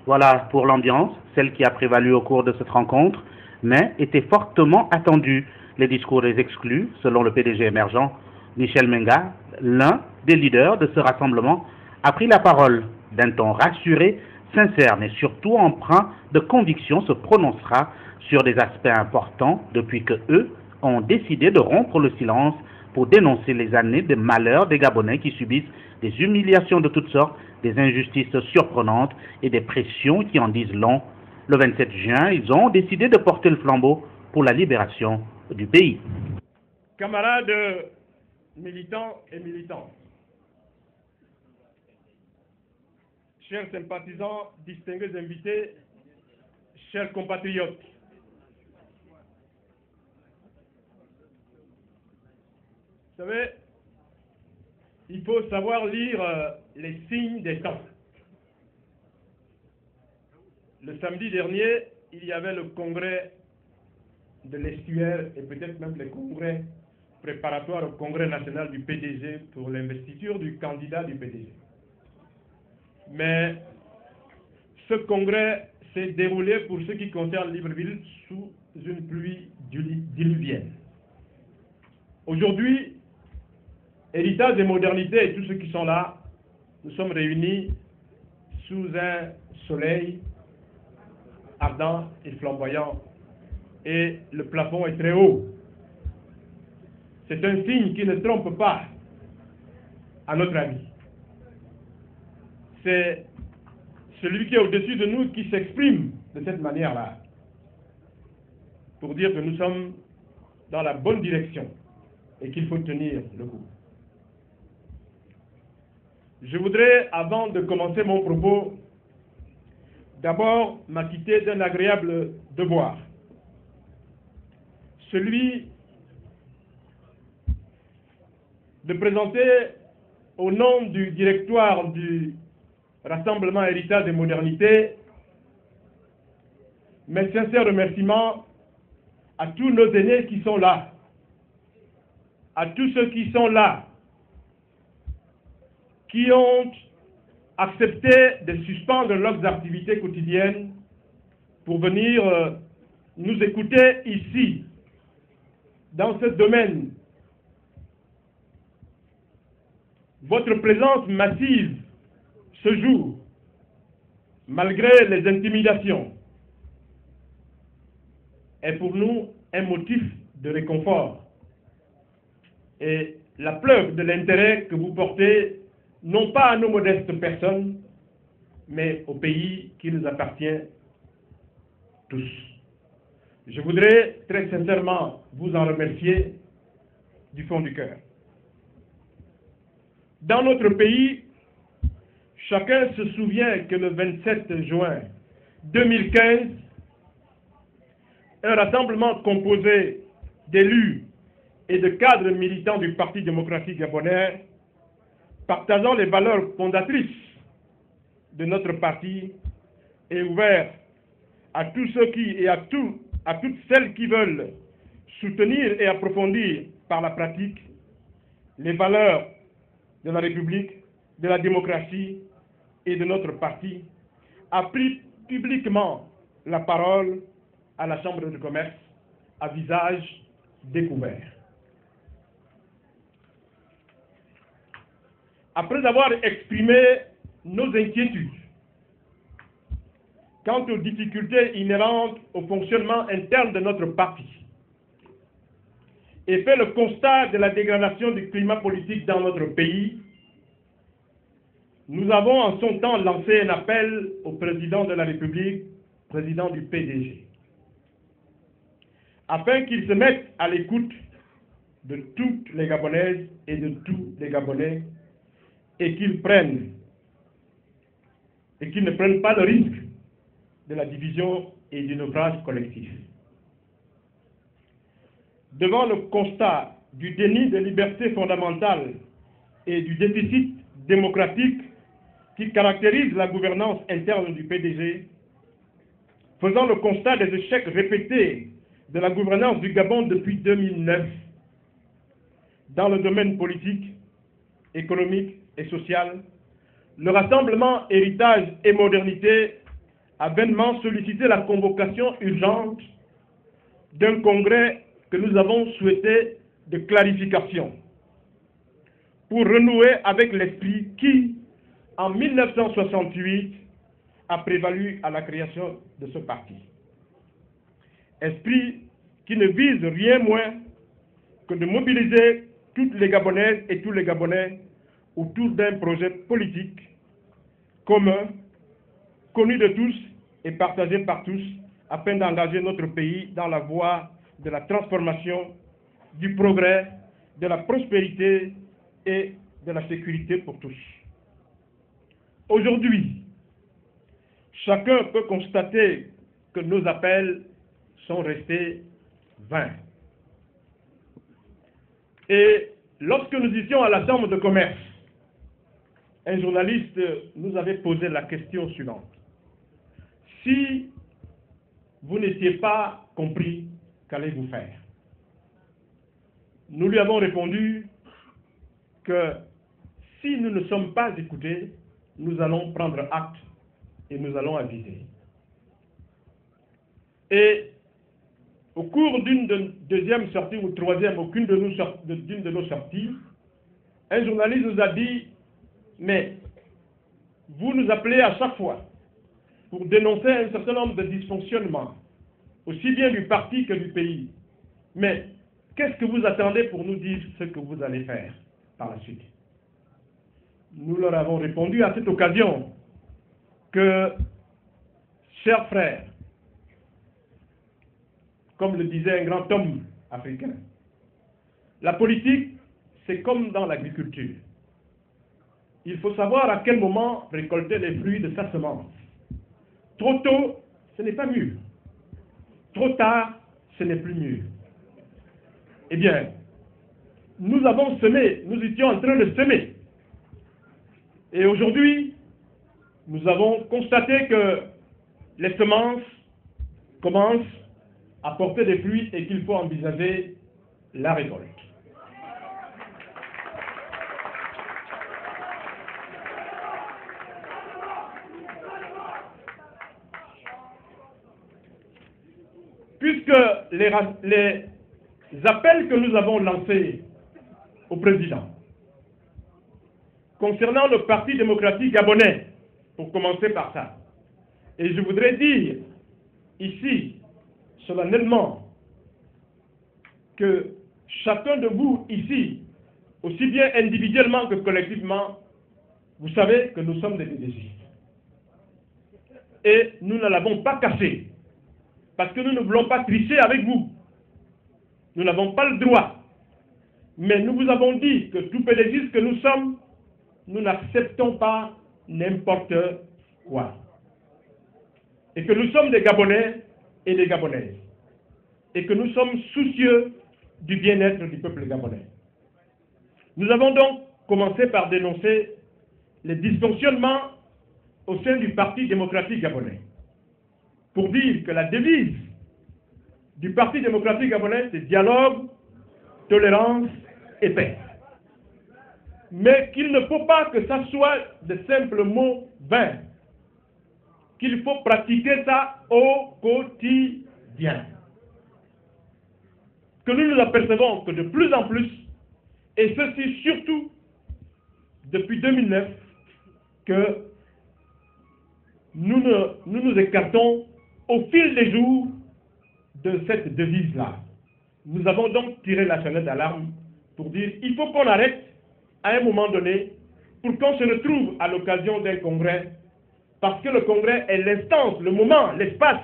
Voilà pour l'ambiance, celle qui a prévalu au cours de cette rencontre, mais était fortement attendue. Les discours des exclus, selon le PDG émergent, Michel Menga, l'un des leaders de ce rassemblement, a pris la parole d'un ton rassuré, sincère, mais surtout empreint de conviction, se prononcera sur des aspects importants depuis que eux ont décidé de rompre le silence pour dénoncer les années de malheur des Gabonais qui subissent des humiliations de toutes sortes, des injustices surprenantes et des pressions qui en disent long. Le 27 juin, ils ont décidé de porter le flambeau pour la libération du pays. Camarades militants et militantes, chers sympathisants, distingués invités, chers compatriotes, vous savez, il faut savoir lire les signes des temps. Le samedi dernier, il y avait le congrès de l'estuaire et peut-être même le congrès préparatoire au congrès national du PDG pour l'investiture du candidat du PDG. Mais ce congrès s'est déroulé pour ce qui concerne Libreville sous une pluie diluvienne. Aujourd'hui, Héritage et Modernité et tous ceux qui sont là, nous sommes réunis sous un soleil ardent et flamboyant et le plafond est très haut. C'est un signe qui ne trompe pas, à notre avis. C'est celui qui est au-dessus de nous qui s'exprime de cette manière-là, pour dire que nous sommes dans la bonne direction et qu'il faut tenir le coup. Je voudrais, avant de commencer mon propos, d'abord m'acquitter d'un agréable devoir, celui de présenter au nom du directoire du Rassemblement Héritage et Modernité mes sincères remerciements à tous nos aînés qui sont là, à tous ceux qui sont là, qui ont accepté de suspendre leurs activités quotidiennes pour venir nous écouter ici, dans ce domaine. Votre présence massive ce jour, malgré les intimidations, est pour nous un motif de réconfort et la preuve de l'intérêt que vous portez non pas à nos modestes personnes, mais au pays qui nous appartient tous. Je voudrais très sincèrement vous en remercier du fond du cœur. Dans notre pays, chacun se souvient que le 27 juin 2015, un rassemblement composé d'élus et de cadres militants du Parti démocratique gabonais, partageant les valeurs fondatrices de notre parti, est ouvert à tous ceux qui et à toutes celles qui veulent soutenir et approfondir par la pratique les valeurs de la République, de la démocratie et de notre parti, a pris publiquement la parole à la Chambre de commerce à visage découvert. Après avoir exprimé nos inquiétudes quant aux difficultés inhérentes au fonctionnement interne de notre parti et fait le constat de la dégradation du climat politique dans notre pays, nous avons en son temps lancé un appel au président de la République, président du PDG, afin qu'il se mette à l'écoute de toutes les Gabonaises et de tous les Gabonais et qu'ils ne prennent pas le risque de la division et du naufrage collectif. Devant le constat du déni de liberté fondamentale et du déficit démocratique qui caractérise la gouvernance interne du PDG, faisant le constat des échecs répétés de la gouvernance du Gabon depuis 2009 dans le domaine politique, économique et social, le Rassemblement Héritage et Modernité a vainement sollicité la convocation urgente d'un congrès que nous avons souhaité de clarification pour renouer avec l'esprit qui, en 1968, a prévalu à la création de ce parti. Esprit qui ne vise rien moins que de mobiliser toutes les Gabonaises et tous les Gabonais autour d'un projet politique commun, connu de tous et partagé par tous, afin d'engager notre pays dans la voie de la transformation, du progrès, de la prospérité et de la sécurité pour tous. Aujourd'hui, chacun peut constater que nos appels sont restés vains. Et lorsque nous étions à la Chambre de commerce, un journaliste nous avait posé la question suivante. Si vous n'étiez pas compris, qu'allez-vous faire? Nous lui avons répondu que si nous ne sommes pas écoutés, nous allons prendre acte et nous allons aviser. Et au cours d'une deuxième sortie ou troisième, d'une de nos sorties, un journaliste nous a dit « Mais vous nous appelez à chaque fois pour dénoncer un certain nombre de dysfonctionnements, aussi bien du parti que du pays. Mais qu'est-ce que vous attendez pour nous dire ce que vous allez faire par la suite ?» Nous leur avons répondu à cette occasion que, chers frères, comme le disait un grand homme africain, la politique, c'est comme dans l'agriculture. Il faut savoir à quel moment récolter les fruits de sa semence. Trop tôt, ce n'est pas mûr. Trop tard, ce n'est plus mûr. Eh bien, nous avons semé, nous étions en train de semer. Et aujourd'hui, nous avons constaté que les semences commencent à porter des fruits et qu'il faut envisager la récolte. Puisque les appels que nous avons lancés au président concernant le Parti démocratique gabonais, pour commencer par ça, et je voudrais dire ici, solennellement, que chacun de vous ici, aussi bien individuellement que collectivement, vous savez que nous sommes des PDG. Et nous ne l'avons pas caché, parce que nous ne voulons pas tricher avec vous. Nous n'avons pas le droit. Mais nous vous avons dit que tout PDG que nous sommes, nous n'acceptons pas n'importe quoi. Et que nous sommes des Gabonais et des Gabonaises. Et que nous sommes soucieux du bien-être du peuple gabonais. Nous avons donc commencé par dénoncer les dysfonctionnements au sein du Parti démocratique gabonais. Pour dire que la devise du Parti démocratique gabonais, c'est dialogue, tolérance et paix. Mais qu'il ne faut pas que ça soit de simples mots vains. Qu'il faut pratiquer ça au quotidien. Que nous nous apercevons que de plus en plus, et ceci surtout depuis 2009, que nous nous écartons au fil des jours de cette devise-là. Nous avons donc tiré la sonnette d'alarme pour dire il faut qu'on arrête à un moment donné pour qu'on se retrouve à l'occasion d'un congrès, parce que le congrès est l'instance, le moment, l'espace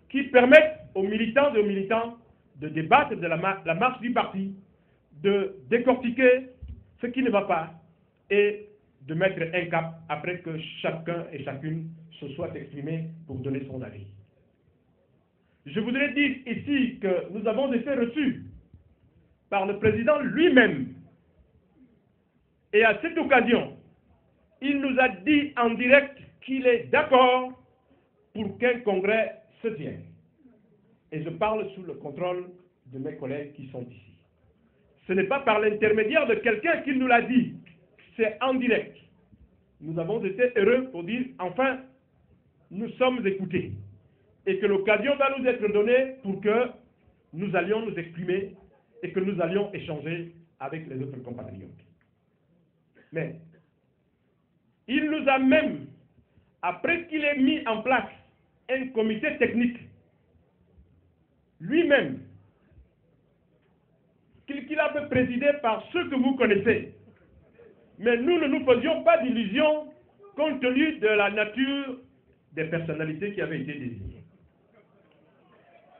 qui permet aux militants et aux militants de débattre de la marche du parti, de décortiquer ce qui ne va pas et de mettre un cap après que chacun et chacune se soit exprimé pour donner son avis. Je voudrais dire ici que nous avons été reçus par le président lui-même. Et à cette occasion, il nous a dit en direct qu'il est d'accord pour qu'un congrès se tienne. Et je parle sous le contrôle de mes collègues qui sont ici. Ce n'est pas par l'intermédiaire de quelqu'un qui nous l'a dit, c'est en direct. Nous avons été heureux pour dire, enfin, nous sommes écoutés. Et que l'occasion va nous être donnée pour que nous allions nous exprimer et que nous allions échanger avec les autres compatriotes. Mais il nous a même, après qu'il ait mis en place un comité technique, lui-même, qu'il avait présidé par ceux que vous connaissez. Mais nous ne nous faisions pas d'illusions compte tenu de la nature des personnalités qui avaient été désignées.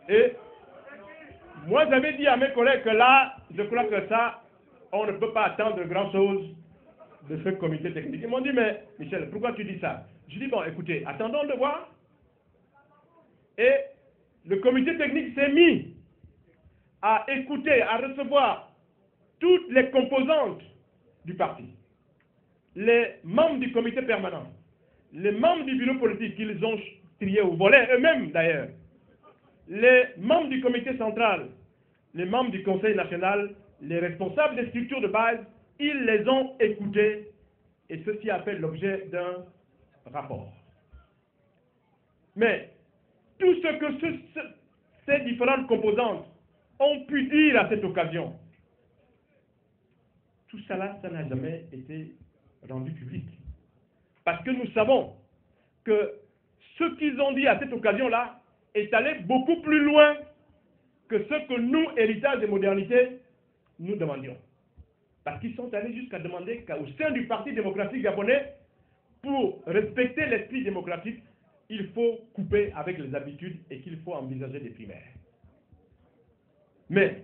Et moi, j'avais dit à mes collègues que là, je crois que ça, on ne peut pas attendre grand-chose de ce comité technique. Ils m'ont dit, mais Michel, pourquoi tu dis ça? Je dis, bon, écoutez, attendons de voir. Et le comité technique s'est mis à écouter, à recevoir toutes les composantes du parti. Les membres du comité permanent, les membres du bureau politique qu'ils ont triés au volet, eux-mêmes d'ailleurs, les membres du comité central, les membres du conseil national, les responsables des structures de base, ils les ont écoutés et ceci a fait l'objet d'un rapport. Mais tout ce que ces différentes composantes ont pu dire à cette occasion, tout cela, ça n'a jamais été rendu public. Parce que nous savons que ce qu'ils ont dit à cette occasion-là est allé beaucoup plus loin que ce que nous, héritage des modernités, nous demandions. Parce qu'ils sont allés jusqu'à demander qu'au sein du Parti démocratique gabonais, pour respecter l'esprit démocratique, il faut couper avec les habitudes et qu'il faut envisager des primaires. Mais,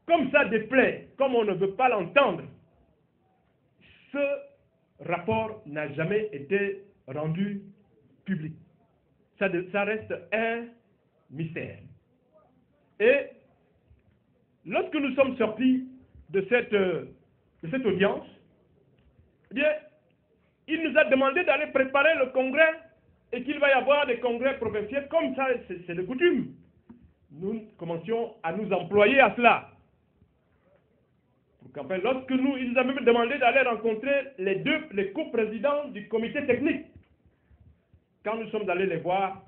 comme ça déplaît, comme on ne veut pas l'entendre, ce rapport n'a jamais été rendu public. Ça reste un mystère. Et lorsque nous sommes sortis de cette audience, eh bien, il nous a demandé d'aller préparer le congrès et qu'il va y avoir des congrès provinciaux, comme ça, c'est de coutume. Nous commencions à nous employer à cela. Donc, enfin, lorsque il nous a même demandé d'aller rencontrer les coprésidents du comité technique. Quand nous sommes allés les voir,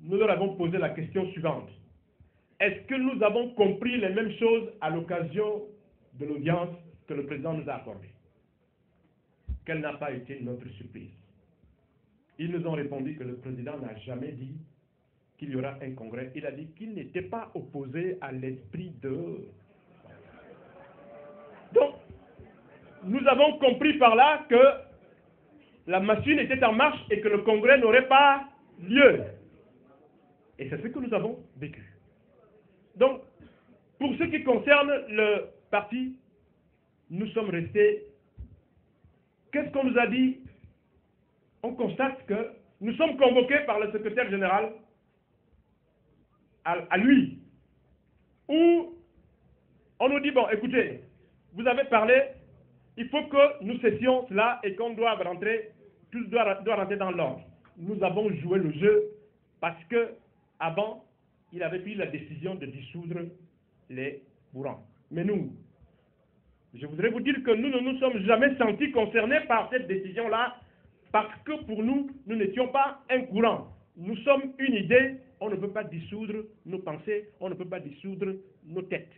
nous leur avons posé la question suivante. Est-ce que nous avons compris les mêmes choses à l'occasion de l'audience que le président nous a accordée? Quelle n'a pas été notre surprise? Ils nous ont répondu que le président n'a jamais dit qu'il y aura un congrès. Il a dit qu'il n'était pas opposé à l'esprit de... Donc, nous avons compris par là que la machine était en marche et que le congrès n'aurait pas lieu. Et c'est ce que nous avons vécu. Donc, pour ce qui concerne le parti, nous sommes restés... Qu'est-ce qu'on nous a dit? On constate que nous sommes convoqués par le secrétaire général à lui, où on nous dit, bon, écoutez, vous avez parlé, il faut que nous cessions cela et qu'on doit rentrer, tout doit rentrer dans l'ordre. Nous avons joué le jeu parce que avant, il avait pris la décision de dissoudre les courants. Mais nous, je voudrais vous dire que nous ne nous sommes jamais sentis concernés par cette décision-là parce que pour nous, nous n'étions pas un courant. Nous sommes une idée, on ne peut pas dissoudre nos pensées, on ne peut pas dissoudre nos têtes.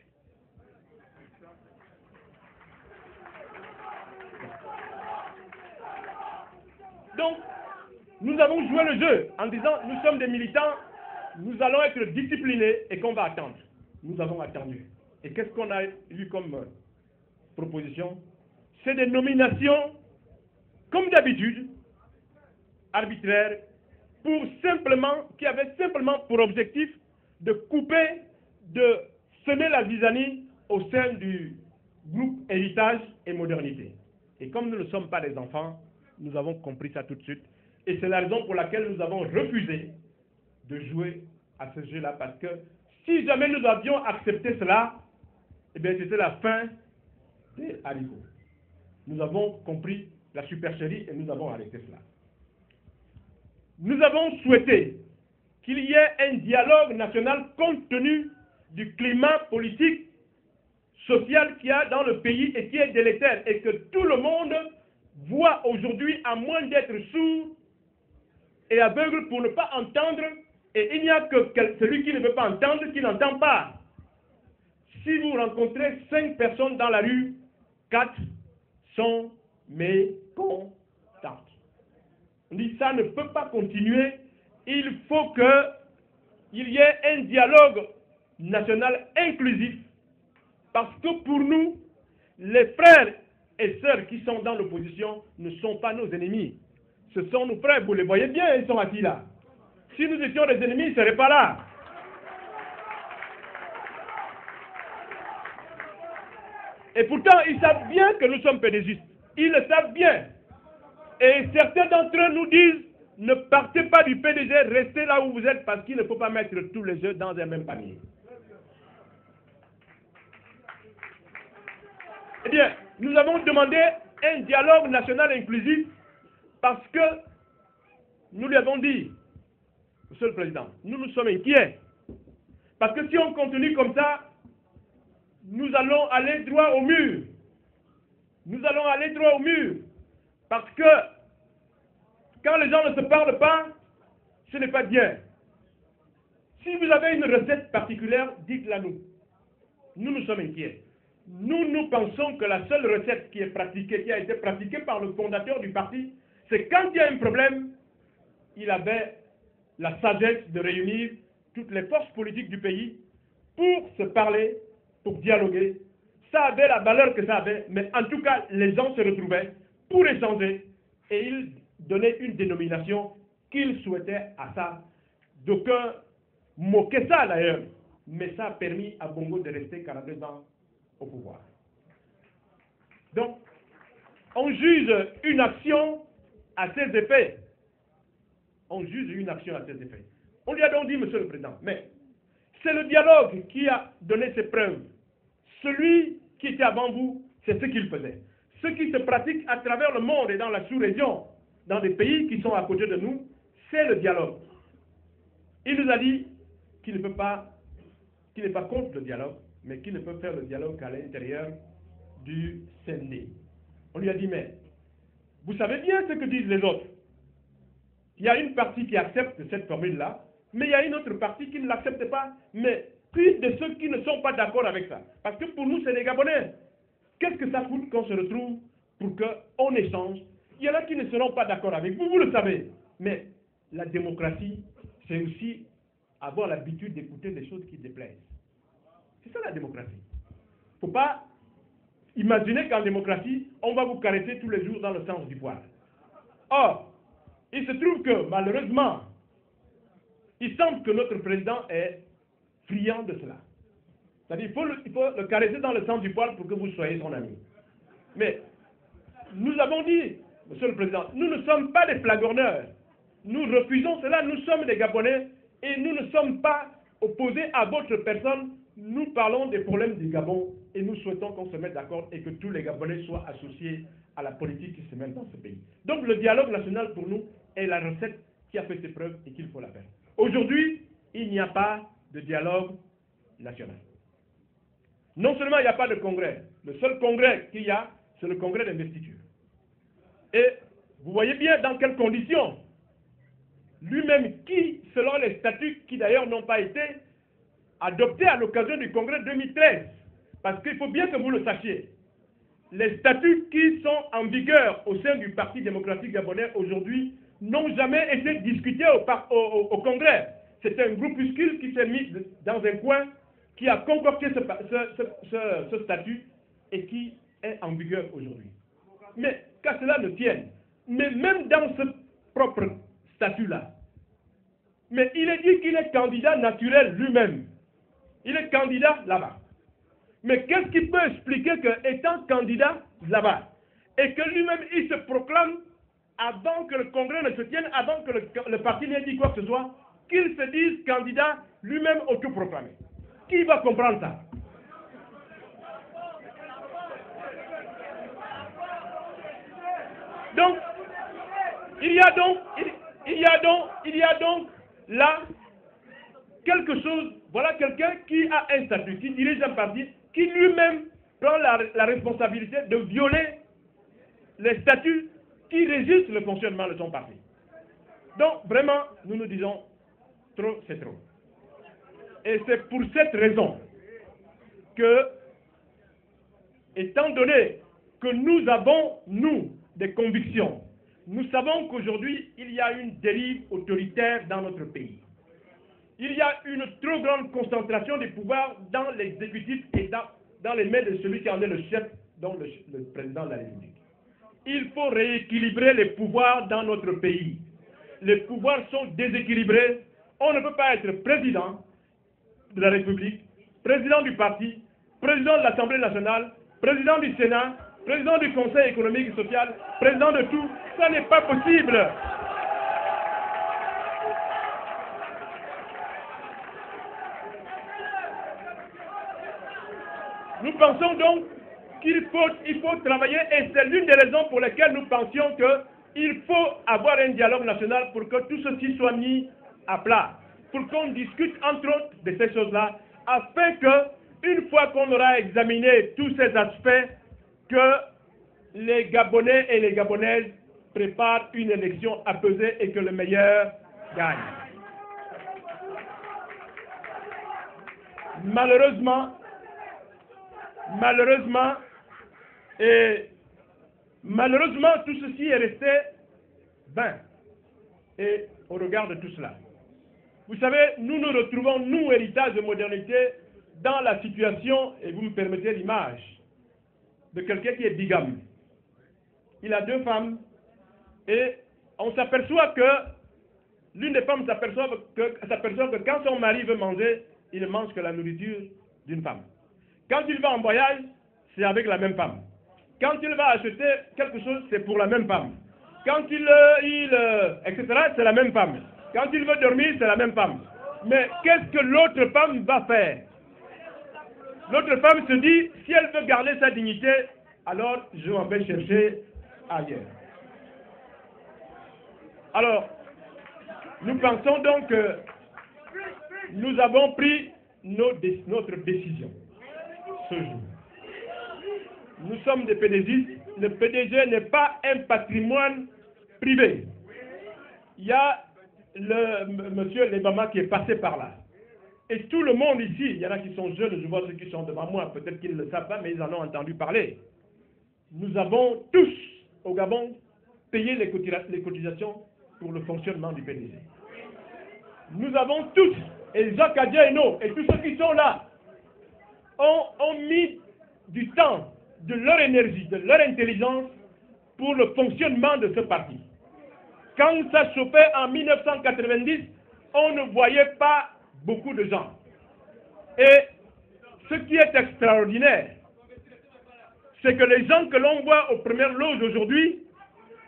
Donc, nous avons joué le jeu en disant, nous sommes des militants, nous allons être disciplinés et qu'on va attendre. Nous avons attendu. Et qu'est-ce qu'on a eu comme proposition? C'est des nominations, comme d'habitude, arbitraires, qui avaient simplement pour objectif de couper, de semer la zizanie au sein du groupe Héritage et Modernité. Et comme nous ne sommes pas des enfants, nous avons compris ça tout de suite. Et c'est la raison pour laquelle nous avons refusé de jouer à ce jeu-là. Parce que si jamais nous avions accepté cela, eh bien c'était la fin des haricots. Nous avons compris la supercherie et nous avons arrêté cela. Nous avons souhaité qu'il y ait un dialogue national compte tenu du climat politique, social qu'il y a dans le pays et qui est délétère et que tout le monde voit aujourd'hui, à moins d'être sourd et aveugle pour ne pas entendre, et il n'y a que celui qui ne veut pas entendre qui n'entend pas. Si vous rencontrez 5 personnes dans la rue, 4 sont mécontentes. On dit ça ne peut pas continuer, il faut qu'il y ait un dialogue national inclusif, parce que pour nous, les frères et sœurs qui sont dans l'opposition ne sont pas nos ennemis. Ce sont nos frères, vous les voyez bien, ils sont assis là. Si nous étions des ennemis, ils ne seraient pas là. Et pourtant, ils savent bien que nous sommes pédégistes. Ils le savent bien. Et certains d'entre eux nous disent, ne partez pas du PDG, restez là où vous êtes parce qu'il ne faut pas mettre tous les œufs dans un même panier. Eh bien, nous avons demandé un dialogue national inclusif parce que nous lui avons dit, Monsieur le Président, nous sommes inquiets. Parce que si on continue comme ça, nous allons aller droit au mur. Nous allons aller droit au mur. Parce que quand les gens ne se parlent pas, ce n'est pas bien. Si vous avez une recette particulière, dites-la nous. Nous sommes inquiets. Nous pensons que la seule recette qui a été pratiquée par le fondateur du parti, c'est quand il y a un problème, il avait la sagesse de réunir toutes les forces politiques du pays pour se parler, pour dialoguer. Ça avait la valeur que ça avait, mais en tout cas, les gens se retrouvaient pour échanger et ils donnaient une dénomination qu'ils souhaitaient à ça. D'aucuns moquaient ça d'ailleurs, mais ça a permis à Bongo de rester 42 ans au pouvoir. Donc, on juge une action à ses effets. On juge une action à ses effets. On lui a donc dit, Monsieur le Président, mais c'est le dialogue qui a donné ses preuves. Celui qui était avant vous, c'est ce qu'il faisait. Ce qui se pratique à travers le monde et dans la sous-région, dans des pays qui sont à côté de nous, c'est le dialogue. Il nous a dit qu'il ne peut pas, qu'il n'est pas contre le dialogue, mais qu'il ne peut faire le dialogue qu'à l'intérieur du CND. On lui a dit, mais vous savez bien ce que disent les autres. Il y a une partie qui accepte cette formule-là, mais il y a une autre partie qui ne l'accepte pas. Mais quid de ceux qui ne sont pas d'accord avec ça? Parce que pour nous, c'est des Gabonais. Qu'est-ce que ça coûte qu'on se retrouve pour qu'on échange? Il y en a qui ne seront pas d'accord avec vous, vous le savez. Mais la démocratie, c'est aussi avoir l'habitude d'écouter des choses qui déplaisent. C'est ça la démocratie. Il ne faut pas imaginer qu'en démocratie, on va vous caresser tous les jours dans le sens du poil. Or, il se trouve que malheureusement, il semble que notre président est friand de cela. C'est-à-dire qu'il faut le caresser dans le sens du poil pour que vous soyez son ami. Mais nous avons dit, Monsieur le Président, nous ne sommes pas des flagorneurs. Nous refusons cela, nous sommes des Gabonais et nous ne sommes pas opposés à votre personne. Nous parlons des problèmes du Gabon et nous souhaitons qu'on se mette d'accord et que tous les Gabonais soient associés à la politique qui se mène dans ce pays. Donc le dialogue national pour nous est la recette qui a fait ses preuves et qu'il faut la faire. Aujourd'hui, il n'y a pas de dialogue national. Non seulement il n'y a pas de congrès, le seul congrès qu'il y a, c'est le congrès d'investiture. Et vous voyez bien dans quelles conditions lui-même qui, selon les statuts qui d'ailleurs n'ont pas été adoptés à l'occasion du congrès 2013, parce qu'il faut bien que vous le sachiez, les statuts qui sont en vigueur au sein du Parti démocratique gabonais aujourd'hui n'ont jamais été discutés au congrès. C'est un groupuscule qui s'est mis dans un coin, qui a concocté ce statut et qui est en vigueur aujourd'hui. Mais qu'à cela ne tienne, mais même dans ce propre statut-là, mais il est dit qu'il est candidat naturel lui-même. Il est candidat là-bas. Mais qu'est-ce qui peut expliquer qu'étant candidat là-bas, et que lui-même il se proclame avant que le congrès ne se tienne, avant que le parti n'ait dit quoi que ce soit, qu'il se dise candidat lui-même autoproclamé? Qui va comprendre ça? Donc, il y a donc là quelque chose, voilà quelqu'un qui a un statut, qui dirige un parti, qui lui-même prend la responsabilité de violer les statuts qui régissent le fonctionnement de son parti. Donc, vraiment, nous nous disons, trop, c'est trop. Et c'est pour cette raison que, étant donné que nous avons, nous, des convictions, nous savons qu'aujourd'hui, il y a une dérive autoritaire dans notre pays. Il y a une trop grande concentration des pouvoirs dans l'exécutif et dans les mains de celui qui en est le chef, donc le président de la République. il faut rééquilibrer les pouvoirs dans notre pays. Les pouvoirs sont déséquilibrés. On ne peut pas être président de la République, président du parti, président de l'Assemblée nationale, président du Sénat, président du Conseil économique et social, président de tout. Ça n'est pas possible. Nous pensons donc qu'il faut travailler, et c'est l'une des raisons pour lesquelles nous pensions qu'il faut avoir un dialogue national pour que tout ceci soit mis à plat, pour qu'on discute entre autres de ces choses-là, afin que, une fois qu'on aura examiné tous ces aspects, que les Gabonais et les Gabonaises préparent une élection apaisée et que le meilleur gagne. Malheureusement, tout ceci est resté vain. Et au regard de tout cela, vous savez, nous nous retrouvons, nous, héritage de modernité, dans la situation, et vous me permettez l'image, de quelqu'un qui est bigame. Il a 2 femmes, et on s'aperçoit que l'une des femmes s'aperçoit que quand son mari veut manger, il ne mange que la nourriture d'une femme. Quand il va en voyage, c'est avec la même femme. Quand il va acheter quelque chose, c'est pour la même femme. Quand etc., c'est la même femme. Quand il veut dormir, c'est la même femme. Mais qu'est-ce que l'autre femme va faire? L'autre femme se dit, si elle veut garder sa dignité, alors je m'en vais chercher ailleurs. Alors, nous pensons donc que nous avons pris notre décision ce jour. Nous sommes des PDGistes. Le PDG n'est pas un patrimoine privé. Il y a monsieur Lebama qui est passé par là. Et tout le monde ici, il y en a qui sont jeunes, je vois ceux qui sont devant moi, peut-être qu'ils ne le savent pas, mais ils en ont entendu parler. Nous avons tous, au Gabon, payé les cotisations pour le fonctionnement du PDG. Nous avons tous, et Jacques Adjaino, et tous ceux qui sont là, ont mis du temps, de leur énergie, de leur intelligence pour le fonctionnement de ce parti. Quand ça chauffait en 1990, on ne voyait pas beaucoup de gens. Et ce qui est extraordinaire, c'est que les gens que l'on voit aux premières loges aujourd'hui,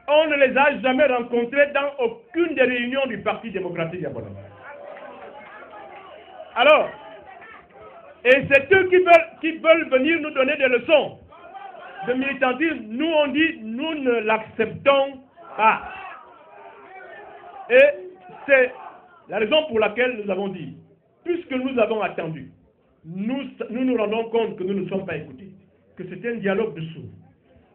on ne les a jamais rencontrés dans aucune des réunions du Parti démocratique gabonais. Alors, et c'est eux qui veulent venir nous donner des leçons de militantisme. Nous, on dit, nous ne l'acceptons pas. Et c'est la raison pour laquelle nous avons dit, puisque nous avons attendu, nous rendons compte que nous ne sommes pas écoutés, que c'est un dialogue de sourds.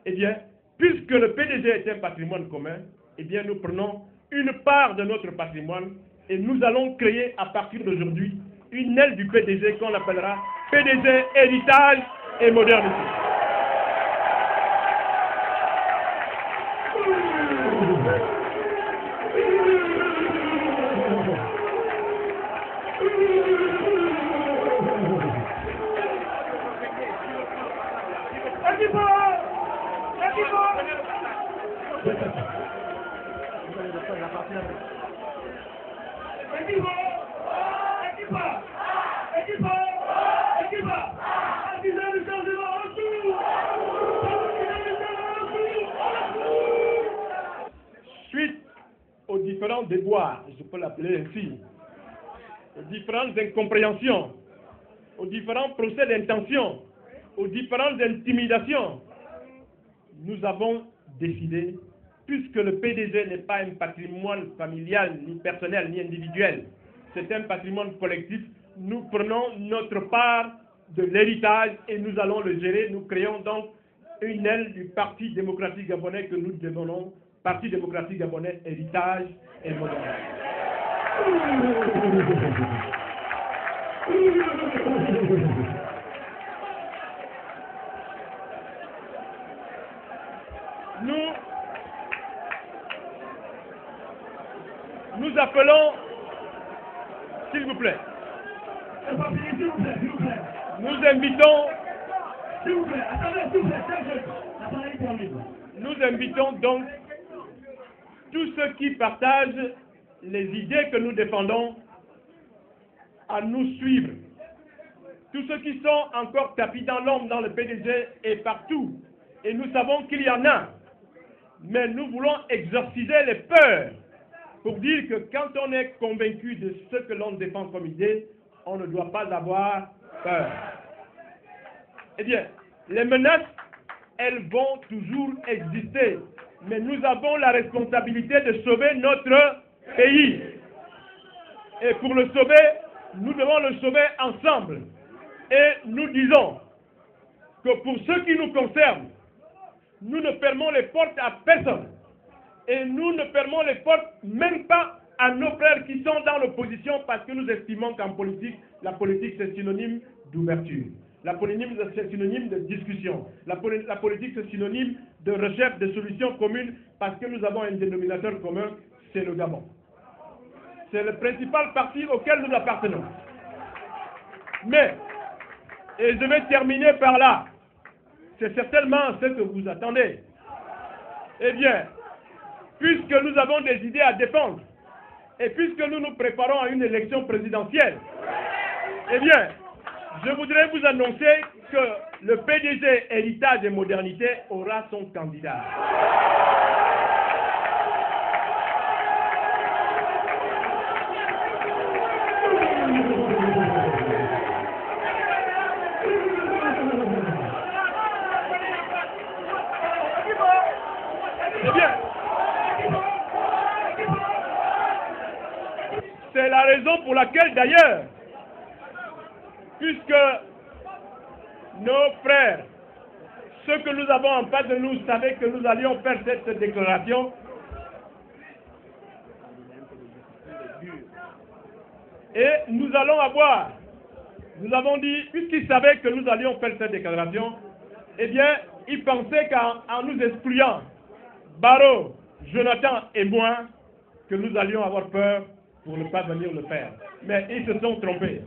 Eh bien, puisque le PDG est un patrimoine commun, eh bien, nous prenons une part de notre patrimoine et nous allons créer à partir d'aujourd'hui une aile du PDG qu'on appellera PDG Héritage et Modernité. Suite aux différents déboires, je peux l'appeler ainsi, aux différentes incompréhensions, aux différents procès d'intention, aux différentes intimidations, nous avons décidé, puisque le PDG n'est pas un patrimoine familial, ni personnel, ni individuel, c'est un patrimoine collectif, nous prenons notre part de l'héritage et nous allons le gérer. Nous créons donc une aile du Parti démocratique gabonais que nous dénommons Parti démocratique gabonais Héritage et Modernité. Nous appelons, s'il vous plaît, nous invitons, s'il vous plaît, attendez, s'il vous plaît, nous invitons donc tous ceux qui partagent les idées que nous défendons à nous suivre. Tous ceux qui sont encore tapis dans l'ombre dans le PDG et partout, et nous savons qu'il y en a, mais nous voulons exorciser les peurs pour dire que quand on est convaincu de ce que l'on défend comme idée, on ne doit pas avoir peur. Eh bien, les menaces, elles vont toujours exister, mais nous avons la responsabilité de sauver notre pays. Et pour le sauver, nous devons le sauver ensemble. Et nous disons que pour ce qui nous concerne, nous ne fermons les portes à personne. Et nous ne fermons les portes même pas à nos frères qui sont dans l'opposition parce que nous estimons qu'en politique, la politique c'est synonyme d'ouverture. La politique c'est synonyme de discussion. La politique c'est synonyme de recherche de solutions communes parce que nous avons un dénominateur commun, c'est le Gabon. C'est le principal parti auquel nous appartenons. Mais, et je vais terminer par là, c'est certainement ce que vous attendez. Eh bien, puisque nous avons des idées à défendre, et puisque nous nous préparons à une élection présidentielle, eh bien, je voudrais vous annoncer que le PDG Héritage et Modernité aura son candidat. Eh bien, c'est la raison pour laquelle d'ailleurs, puisque nos frères, ceux que nous avons en face de nous, savaient que nous allions faire cette déclaration, et nous avons dit, puisqu'ils savaient que nous allions faire cette déclaration, eh bien, ils pensaient qu'en nous excluant, Barreau, Jonathan et moi, que nous allions avoir peur pour ne pas venir le faire. Mais ils se sont trompés.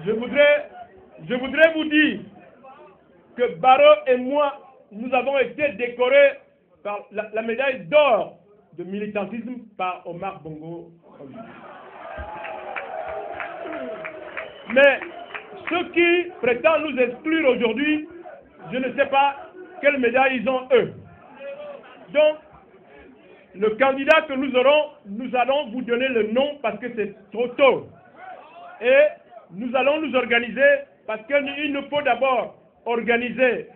Je voudrais vous dire que Barreau et moi, nous avons été décorés par la médaille d'or de militantisme par Omar Bongo. Mais ceux qui prétendent nous exclure aujourd'hui, je ne sais pas quelle médaille ils ont eux. Donc, le candidat que nous aurons, nous allons vous donner le nom parce que c'est trop tôt. Et nous allons nous organiser parce qu'il nous faut d'abord organiser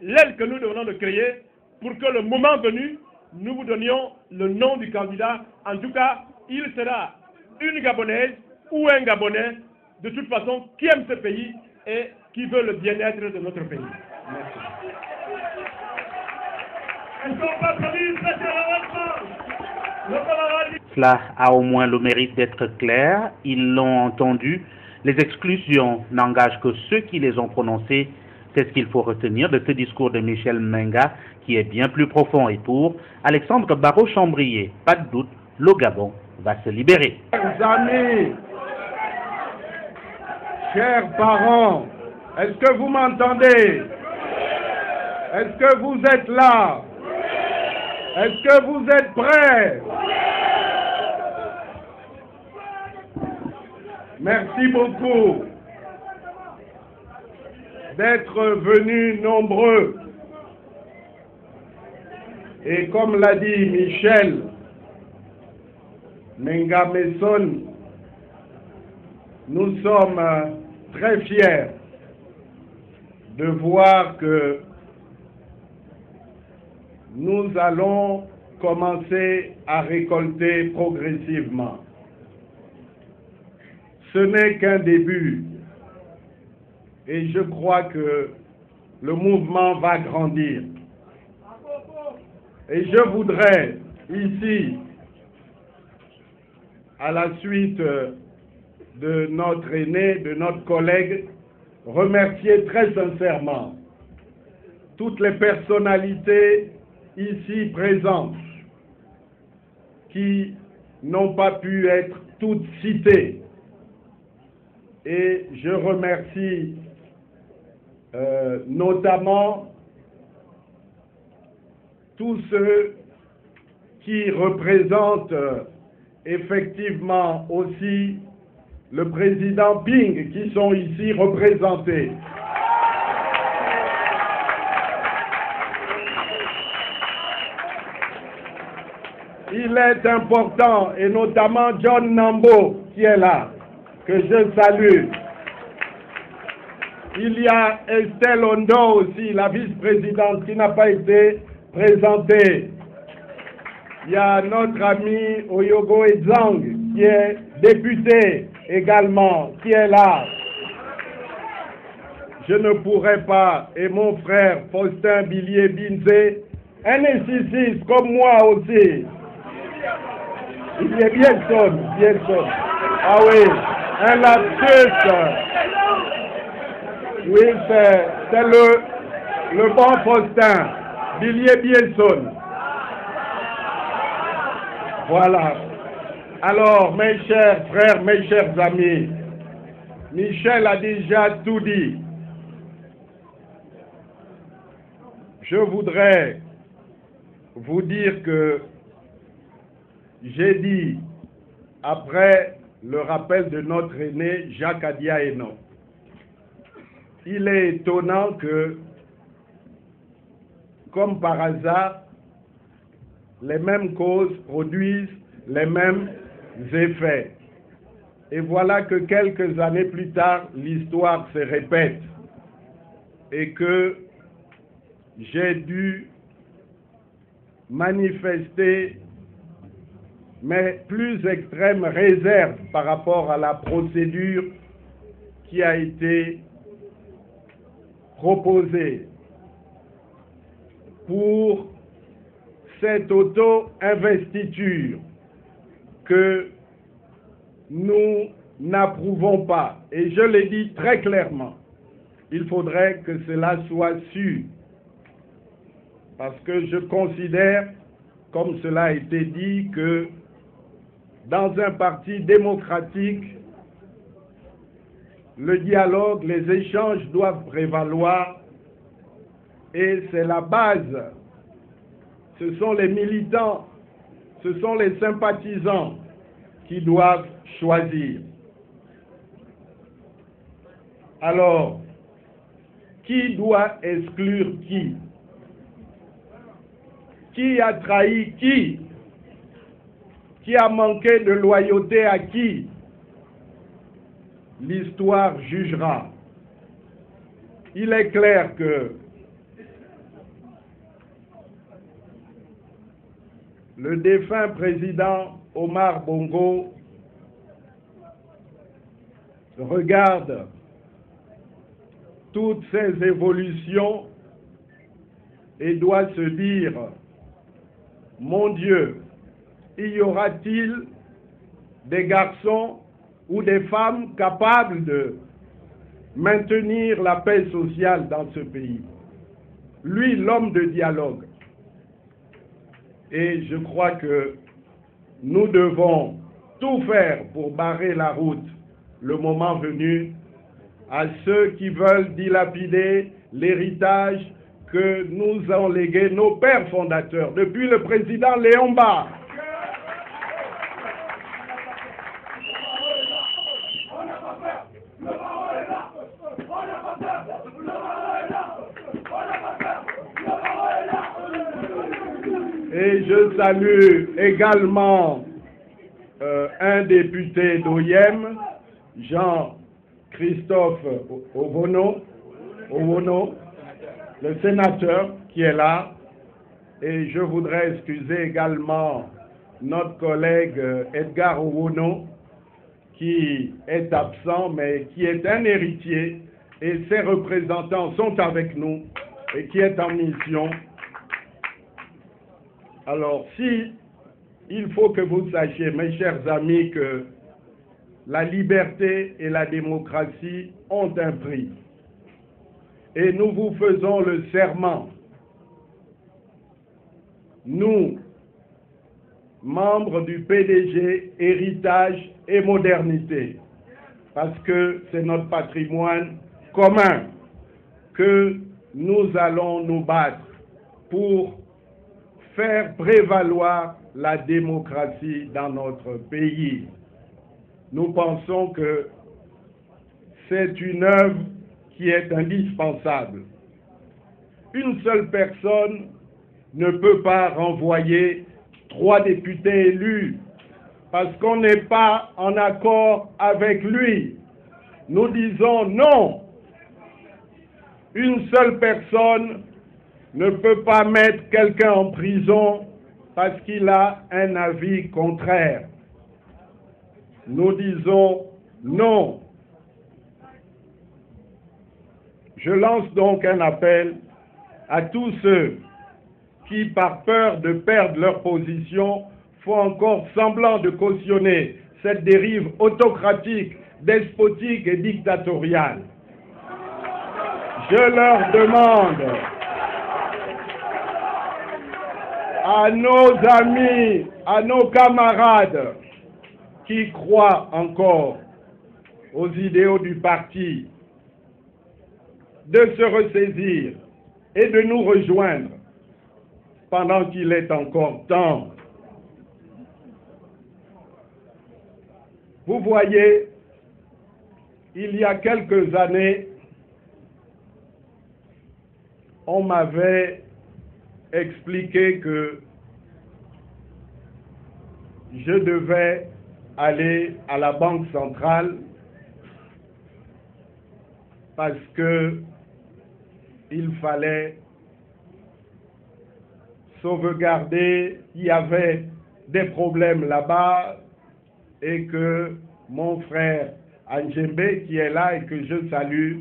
l'aile que nous venons de créer pour que le moment venu, nous vous donnions le nom du candidat. En tout cas, il sera une Gabonaise ou un Gabonais, de toute façon, qui aime ce pays et qui veut le bien-être de notre pays. Merci. Cela a au moins le mérite d'être clair. Ils l'ont entendu. Les exclusions n'engagent que ceux qui les ont prononcées. C'est ce qu'il faut retenir de ce discours de Michel Menga, qui est bien plus profond. Et pour Alexandre Barreau-Chambrier, pas de doute, le Gabon va se libérer. Chers amis, chers parents, est-ce que vous m'entendez? Est-ce que vous êtes là? Est-ce que vous êtes prêts? Merci beaucoup d'être venus nombreux. Et comme l'a dit Michel Menga-Messon, nous sommes très fiers de voir que nous allons commencer à récolter progressivement. Ce n'est qu'un début et je crois que le mouvement va grandir. Et je voudrais ici, à la suite de notre aîné, de notre collègue, remercier très sincèrement toutes les personnalités ici présentes qui n'ont pas pu être toutes citées. Et je remercie notamment tous ceux qui représentent effectivement aussi le président Ping qui sont ici représentés. Il est important, et notamment John Nambo qui est là, que je salue. Il y a Estelle Ondo aussi, la vice-présidente, qui n'a pas été présentée. Il y a notre ami Oyogo Edzang, qui est député également, qui est là. Je ne pourrais pas, et mon frère Faustin Billier Binzé, un nécessiste comme moi aussi. Il est bien sonne. Ah oui, un lapsus. Oui, c'est le bon Faustin, Billier Bielson. Voilà. Alors, mes chers frères, mes chers amis, Michel a déjà tout dit. Je voudrais vous dire que j'ai dit, après le rappel de notre aîné Jacques Adia Eno, il est étonnant que, comme par hasard, les mêmes causes produisent les mêmes effets. Et voilà que quelques années plus tard, l'histoire se répète et que j'ai dû manifester mes plus extrêmes réserves par rapport à la procédure qui a été proposée pour cette auto-investiture que nous n'approuvons pas. Et je l'ai dit très clairement, il faudrait que cela soit su. Parce que je considère, comme cela a été dit, que dans un parti démocratique, le dialogue, les échanges doivent prévaloir et c'est la base. Ce sont les militants, ce sont les sympathisants qui doivent choisir. Alors, qui doit exclure qui? Qui a trahi qui? Qui a manqué de loyauté à qui? L'histoire jugera. Il est clair que le défunt président Omar Bongo regarde toutes ces évolutions et doit se dire, mon Dieu, y aura-t-il des garçons ou des femmes capables de maintenir la paix sociale dans ce pays? Lui, l'homme de dialogue. Et je crois que nous devons tout faire pour barrer la route, le moment venu, à ceux qui veulent dilapider l'héritage que nous ont légué nos pères fondateurs, depuis le président Léon Barre. Et je salue également un député d'Oyem, Jean-Christophe Owono, le sénateur qui est là. Et je voudrais excuser également notre collègue Edgar Owono, qui est absent, mais qui est un héritier, et ses représentants sont avec nous, et qui est en mission. Alors, si il faut que vous sachiez, mes chers amis, que la liberté et la démocratie ont un prix. Et nous vous faisons le serment, nous, membres du PDG, héritage et modernité, parce que c'est notre patrimoine commun, que nous allons nous battre pour faire prévaloir la démocratie dans notre pays. Nous pensons que c'est une œuvre qui est indispensable. Une seule personne ne peut pas renvoyer 3 députés élus parce qu'on n'est pas en accord avec lui. Nous disons non. Une seule personne ne peut pas mettre quelqu'un en prison parce qu'il a un avis contraire. Nous disons non. Je lance donc un appel à tous ceux qui, par peur de perdre leur position, font encore semblant de cautionner cette dérive autocratique, despotique et dictatoriale. Je leur demande, à nos amis, à nos camarades qui croient encore aux idéaux du parti, de se ressaisir et de nous rejoindre pendant qu'il est encore temps. Vous voyez, il y a quelques années, on m'avait expliqué que je devais aller à la Banque centrale parce que il fallait sauvegarder, il y avait des problèmes là-bas et que mon frère Anjembe, qui est là et que je salue,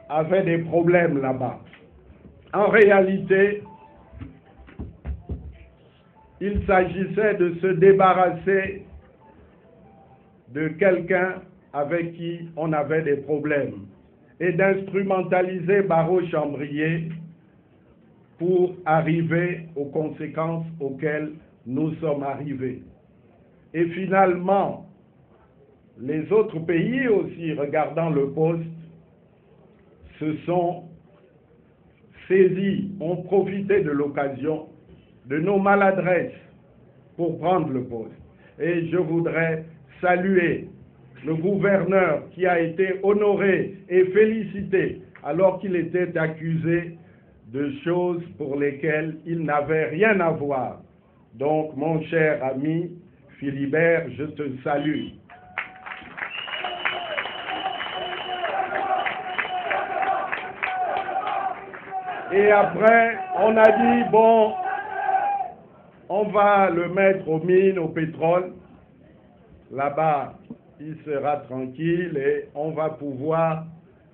avait des problèmes là-bas. En réalité, il s'agissait de se débarrasser de quelqu'un avec qui on avait des problèmes et d'instrumentaliser Barreau Chambrier pour arriver aux conséquences auxquelles nous sommes arrivés. Et finalement, les autres pays aussi, regardant le poste, se sont saisis, ont profité de l'occasion de nos maladresses pour prendre le poste. Et je voudrais saluer le gouverneur qui a été honoré et félicité alors qu'il était accusé de choses pour lesquelles il n'avait rien à voir. Donc, mon cher ami Philibert, je te salue. Et après, on a dit, bon, on va le mettre aux mines, au pétrole. Là-bas, il sera tranquille et on va pouvoir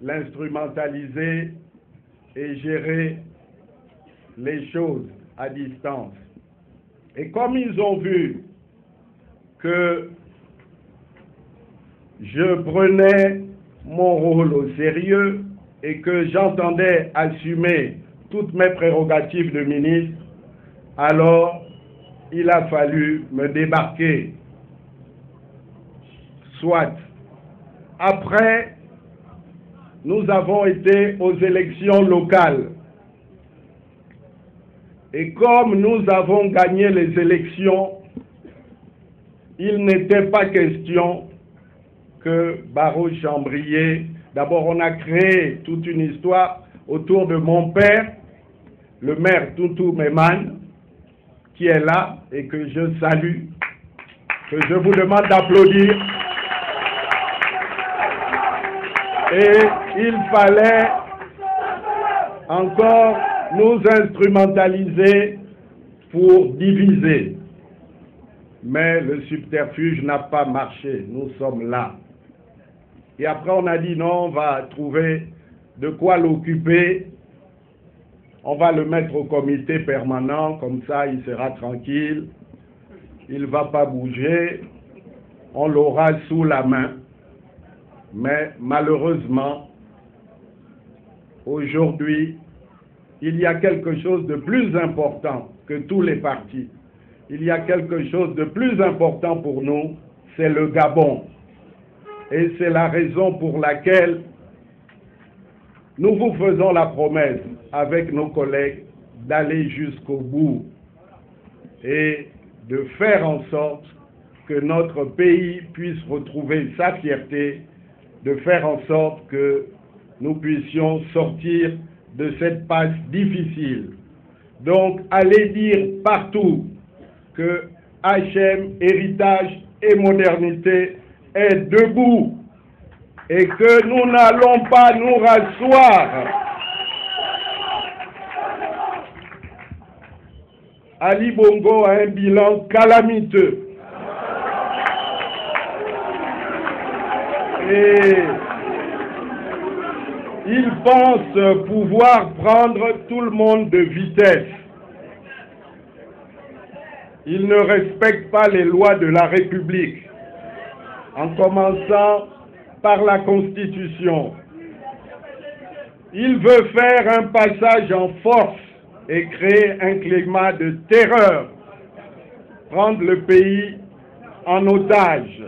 l'instrumentaliser et gérer les choses à distance. Et comme ils ont vu que je prenais mon rôle au sérieux et que j'entendais assumer toutes mes prérogatives de ministre, alors il a fallu me débarquer. Soit. Après, nous avons été aux élections locales. Et comme nous avons gagné les élections, il n'était pas question que Barreau Chambrier... D'abord, on a créé toute une histoire autour de mon père, le maire Toutou Méman, qui est là et que je salue, que je vous demande d'applaudir. Et il fallait encore nous instrumentaliser pour diviser. Mais le subterfuge n'a pas marché, nous sommes là. Et après on a dit non, on va trouver de quoi l'occuper, on va le mettre au comité permanent, comme ça il sera tranquille, il ne va pas bouger, on l'aura sous la main. Mais malheureusement, aujourd'hui, il y a quelque chose de plus important que tous les partis. Il y a quelque chose de plus important pour nous, c'est le Gabon. Et c'est la raison pour laquelle nous vous faisons la promesse avec nos collègues d'aller jusqu'au bout et de faire en sorte que notre pays puisse retrouver sa fierté, de faire en sorte que nous puissions sortir de cette passe difficile. Donc, allez dire partout que HM, héritage et modernité est debout et que nous n'allons pas nous rasseoir. Ali Bongo a un bilan calamiteux. Et il pense pouvoir prendre tout le monde de vitesse. Il ne respecte pas les lois de la République, en commençant par la Constitution. Il veut faire un passage en force et créer un climat de terreur, prendre le pays en otage.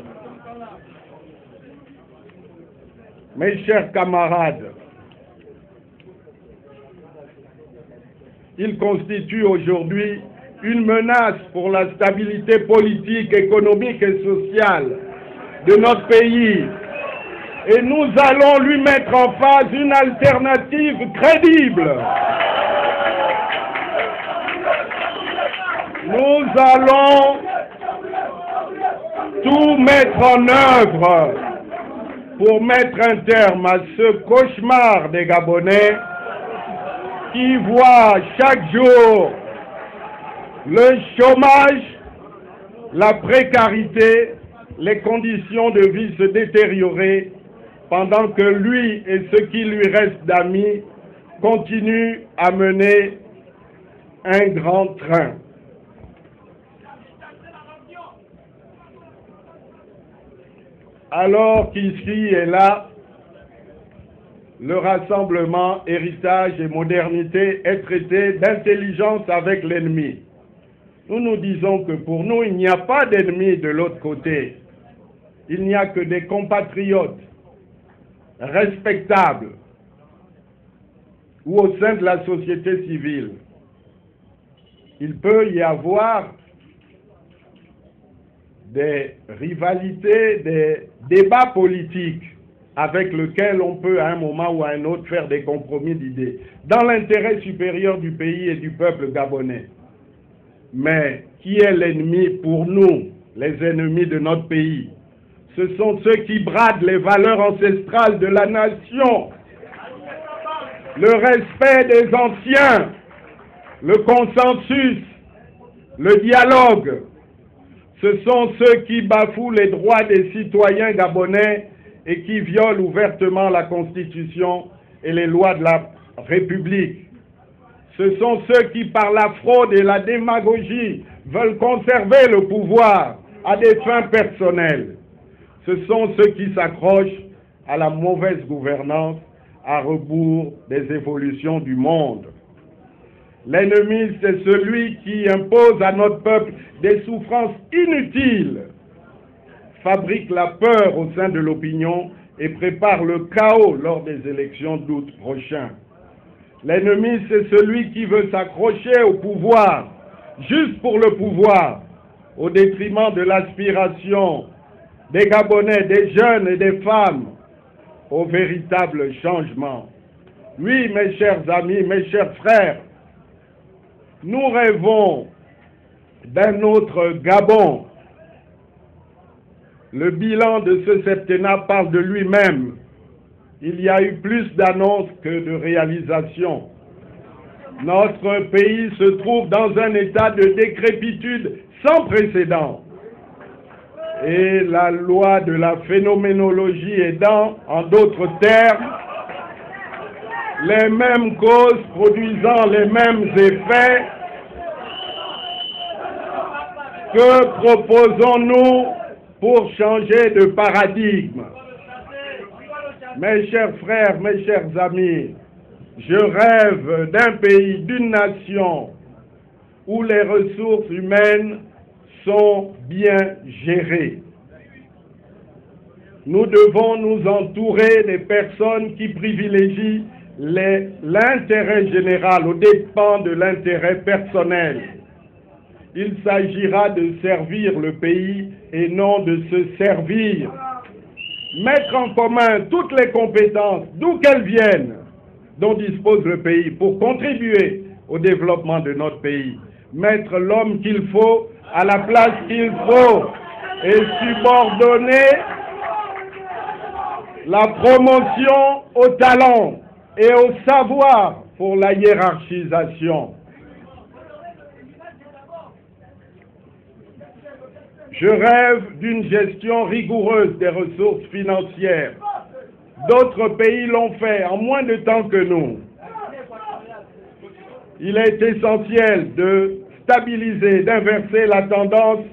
Mes chers camarades, il constitue aujourd'hui une menace pour la stabilité politique, économique et sociale de notre pays. Et nous allons lui mettre en face une alternative crédible. Nous allons tout mettre en œuvre pour mettre un terme à ce cauchemar des Gabonais qui voient chaque jour le chômage, la précarité, les conditions de vie se détériorer pendant que lui et ceux qui lui restent d'amis continuent à mener un grand train. Alors qu'ici et là, le rassemblement, héritage et modernité est traité d'intelligence avec l'ennemi. Nous nous disons que pour nous, il n'y a pas d'ennemis de l'autre côté. Il n'y a que des compatriotes respectables ou au sein de la société civile. Il peut y avoir des rivalités, des débats politiques avec lesquels on peut à un moment ou à un autre faire des compromis d'idées, dans l'intérêt supérieur du pays et du peuple gabonais. Mais qui est l'ennemi pour nous, les ennemis de notre pays? Ce sont ceux qui bradent les valeurs ancestrales de la nation, le respect des anciens, le consensus, le dialogue. Ce sont ceux qui bafouent les droits des citoyens gabonais et qui violent ouvertement la Constitution et les lois de la République. Ce sont ceux qui, par la fraude et la démagogie, veulent conserver le pouvoir à des fins personnelles. Ce sont ceux qui s'accrochent à la mauvaise gouvernance à rebours des évolutions du monde. L'ennemi, c'est celui qui impose à notre peuple des souffrances inutiles, fabrique la peur au sein de l'opinion et prépare le chaos lors des élections d'août prochain. L'ennemi, c'est celui qui veut s'accrocher au pouvoir, juste pour le pouvoir, au détriment de l'aspiration des Gabonais, des jeunes et des femmes, au véritable changement. Oui, mes chers amis, mes chers frères, nous rêvons d'un autre Gabon. Le bilan de ce septennat parle de lui-même. Il y a eu plus d'annonces que de réalisations. Notre pays se trouve dans un état de décrépitude sans précédent. Et la loi de la phénoménologie aidant, en d'autres termes, les mêmes causes produisant les mêmes effets, que proposons-nous pour changer de paradigme? Mes chers frères, mes chers amis, je rêve d'un pays, d'une nation où les ressources humaines sont bien gérées. Nous devons nous entourer des personnes qui privilégient l'intérêt général aux dépens de l'intérêt personnel. Il s'agira de servir le pays et non de se servir. Mettre en commun toutes les compétences, d'où qu'elles viennent, dont dispose le pays pour contribuer au développement de notre pays. Mettre l'homme qu'il faut à la place qu'il faut et subordonner la promotion au talent et au savoir pour la hiérarchisation. Je rêve d'une gestion rigoureuse des ressources financières. D'autres pays l'ont fait en moins de temps que nous. Il est essentiel de stabiliser, d'inverser la tendance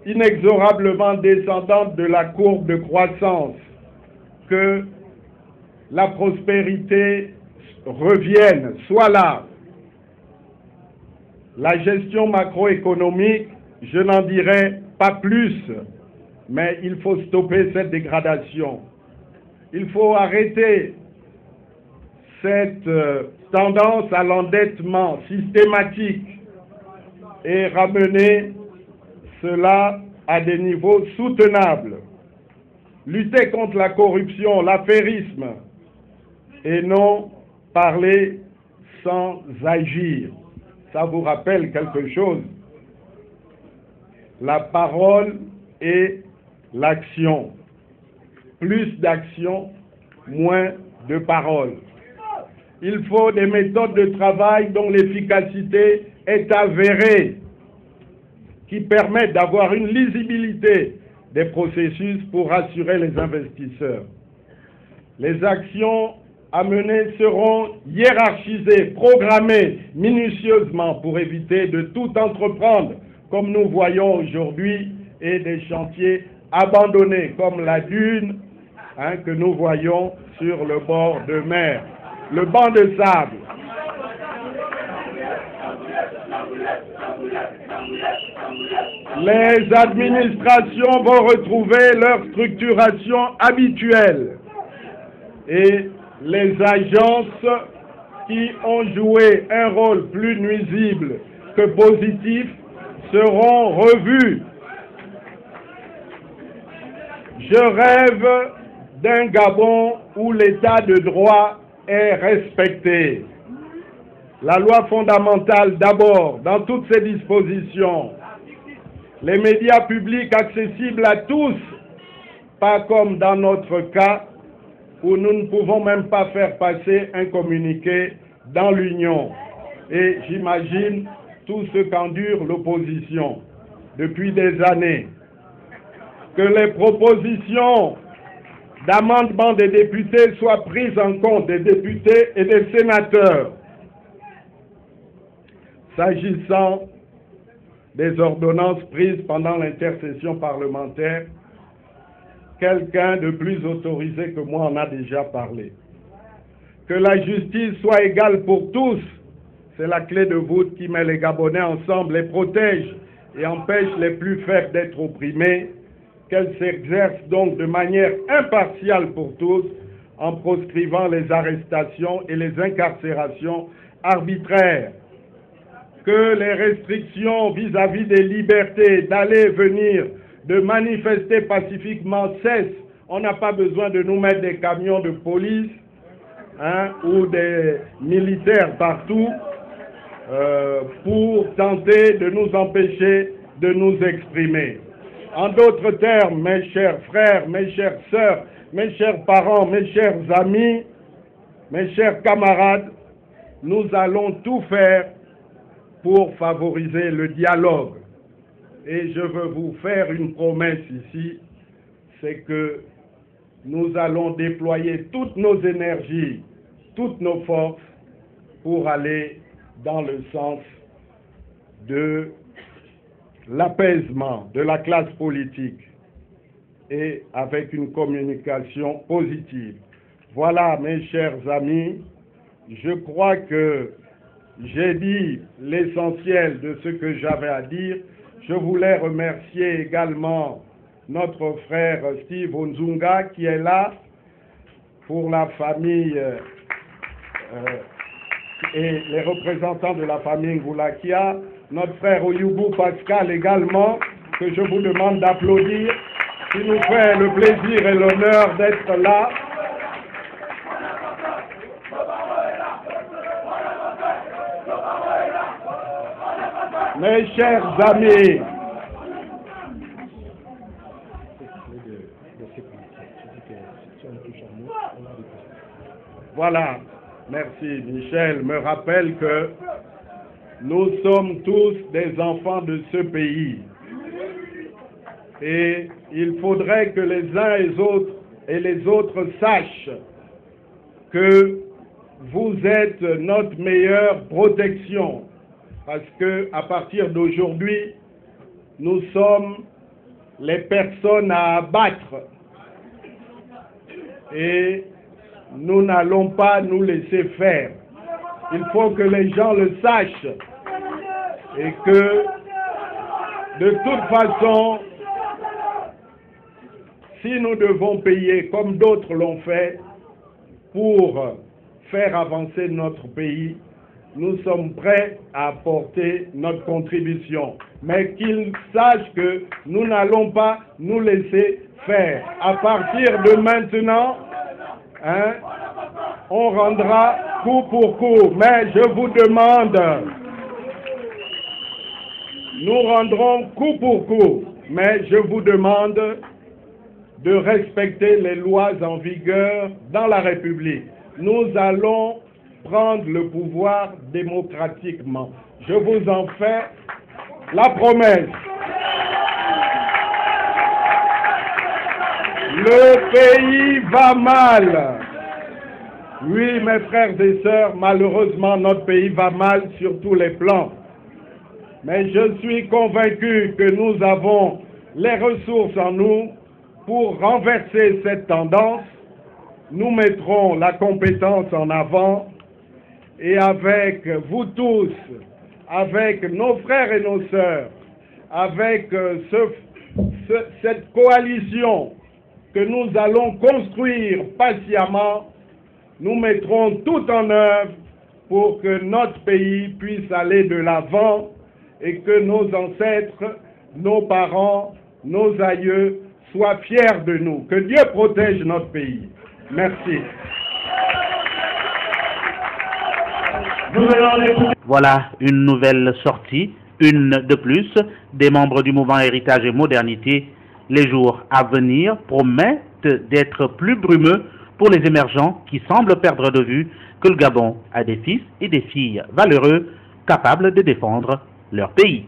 inexorablement descendante de la courbe de croissance, que la prospérité revienne, soit là. La gestion macroéconomique, je n'en dirai pas plus, mais il faut stopper cette dégradation. Il faut arrêter cette tendance à l'endettement systématique et ramener cela à des niveaux soutenables. Lutter contre la corruption, l'affairisme, et non parler sans agir. Ça vous rappelle quelque chose? La parole et l'action. Plus d'action, moins de parole. Il faut des méthodes de travail dont l'efficacité est avérée, qui permettent d'avoir une lisibilité des processus pour rassurer les investisseurs. Les actions à mener seront hiérarchisées, programmées minutieusement pour éviter de tout entreprendre, comme nous voyons aujourd'hui, et des chantiers abandonnés, comme la dune que nous voyons sur le bord de mer, le banc de sable. Les administrations vont retrouver leur structuration habituelle et les agences qui ont joué un rôle plus nuisible que positif seront revues. Je rêve d'un Gabon où l'état de droit est respecté. La loi fondamentale d'abord, dans toutes ses dispositions. Les médias publics accessibles à tous, pas comme dans notre cas, où nous ne pouvons même pas faire passer un communiqué dans l'Union. Et j'imagine tout ce qu'endure l'opposition depuis des années. Que les propositions d'amendement des députés soient prises en compte des députés et des sénateurs. S'agissant des ordonnances prises pendant l'intercession parlementaire, quelqu'un de plus autorisé que moi en a déjà parlé. Que la justice soit égale pour tous, c'est la clé de voûte qui met les Gabonais ensemble, les protège et empêche les plus faibles d'être opprimés, qu'elle s'exerce donc de manière impartiale pour tous, en proscrivant les arrestations et les incarcérations arbitraires. Que les restrictions vis-à-vis des libertés d'aller et venir, de manifester pacifiquement cessent. On n'a pas besoin de nous mettre des camions de police ou des militaires partout pour tenter de nous empêcher de nous exprimer. En d'autres termes, mes chers frères, mes chères sœurs, mes chers parents, mes chers amis, mes chers camarades, nous allons tout faire pour favoriser le dialogue. Et je veux vous faire une promesse ici, c'est que nous allons déployer toutes nos énergies, toutes nos forces pour aller dans le sens de l'apaisement de la classe politique et avec une communication positive. Voilà, mes chers amis, je crois que j'ai dit l'essentiel de ce que j'avais à dire. Je voulais remercier également notre frère Steve Onzunga qui est là pour la famille et les représentants de la famille Ngoulakia, notre frère Oyoubou Pascal également, que je vous demande d'applaudir, qui nous fait le plaisir et l'honneur d'être là. Mes chers amis, voilà, merci Michel, me rappelle que nous sommes tous des enfants de ce pays. Et il faudrait que les uns et les autres sachent que vous êtes notre meilleure protection. Parce que à partir d'aujourd'hui, nous sommes les personnes à abattre. Et nous n'allons pas nous laisser faire. Il faut que les gens le sachent. Et que, de toute façon, si nous devons payer comme d'autres l'ont fait pour faire avancer notre pays, nous sommes prêts à apporter notre contribution. Mais qu'ils sachent que nous n'allons pas nous laisser faire. À partir de maintenant, on rendra coup pour coup. Mais je vous demande, nous rendrons coup pour coup. Mais je vous demande de respecter les lois en vigueur dans la République. Nous allons prendre le pouvoir démocratiquement. Je vous en fais la promesse. Le pays va mal. Oui, mes frères et sœurs, malheureusement, notre pays va mal sur tous les plans. Mais je suis convaincu que nous avons les ressources en nous pour renverser cette tendance. Nous mettrons la compétence en avant et avec vous tous, avec nos frères et nos sœurs, avec cette coalition que nous allons construire patiemment, nous mettrons tout en œuvre pour que notre pays puisse aller de l'avant et que nos ancêtres, nos parents, nos aïeux soient fiers de nous. Que Dieu protège notre pays. Merci. Voilà une nouvelle sortie, une de plus, des membres du mouvement Héritage et Modernité. Les jours à venir promettent d'être plus brumeux pour les émergents qui semblent perdre de vue que le Gabon a des fils et des filles valeureux capables de défendre leur pays.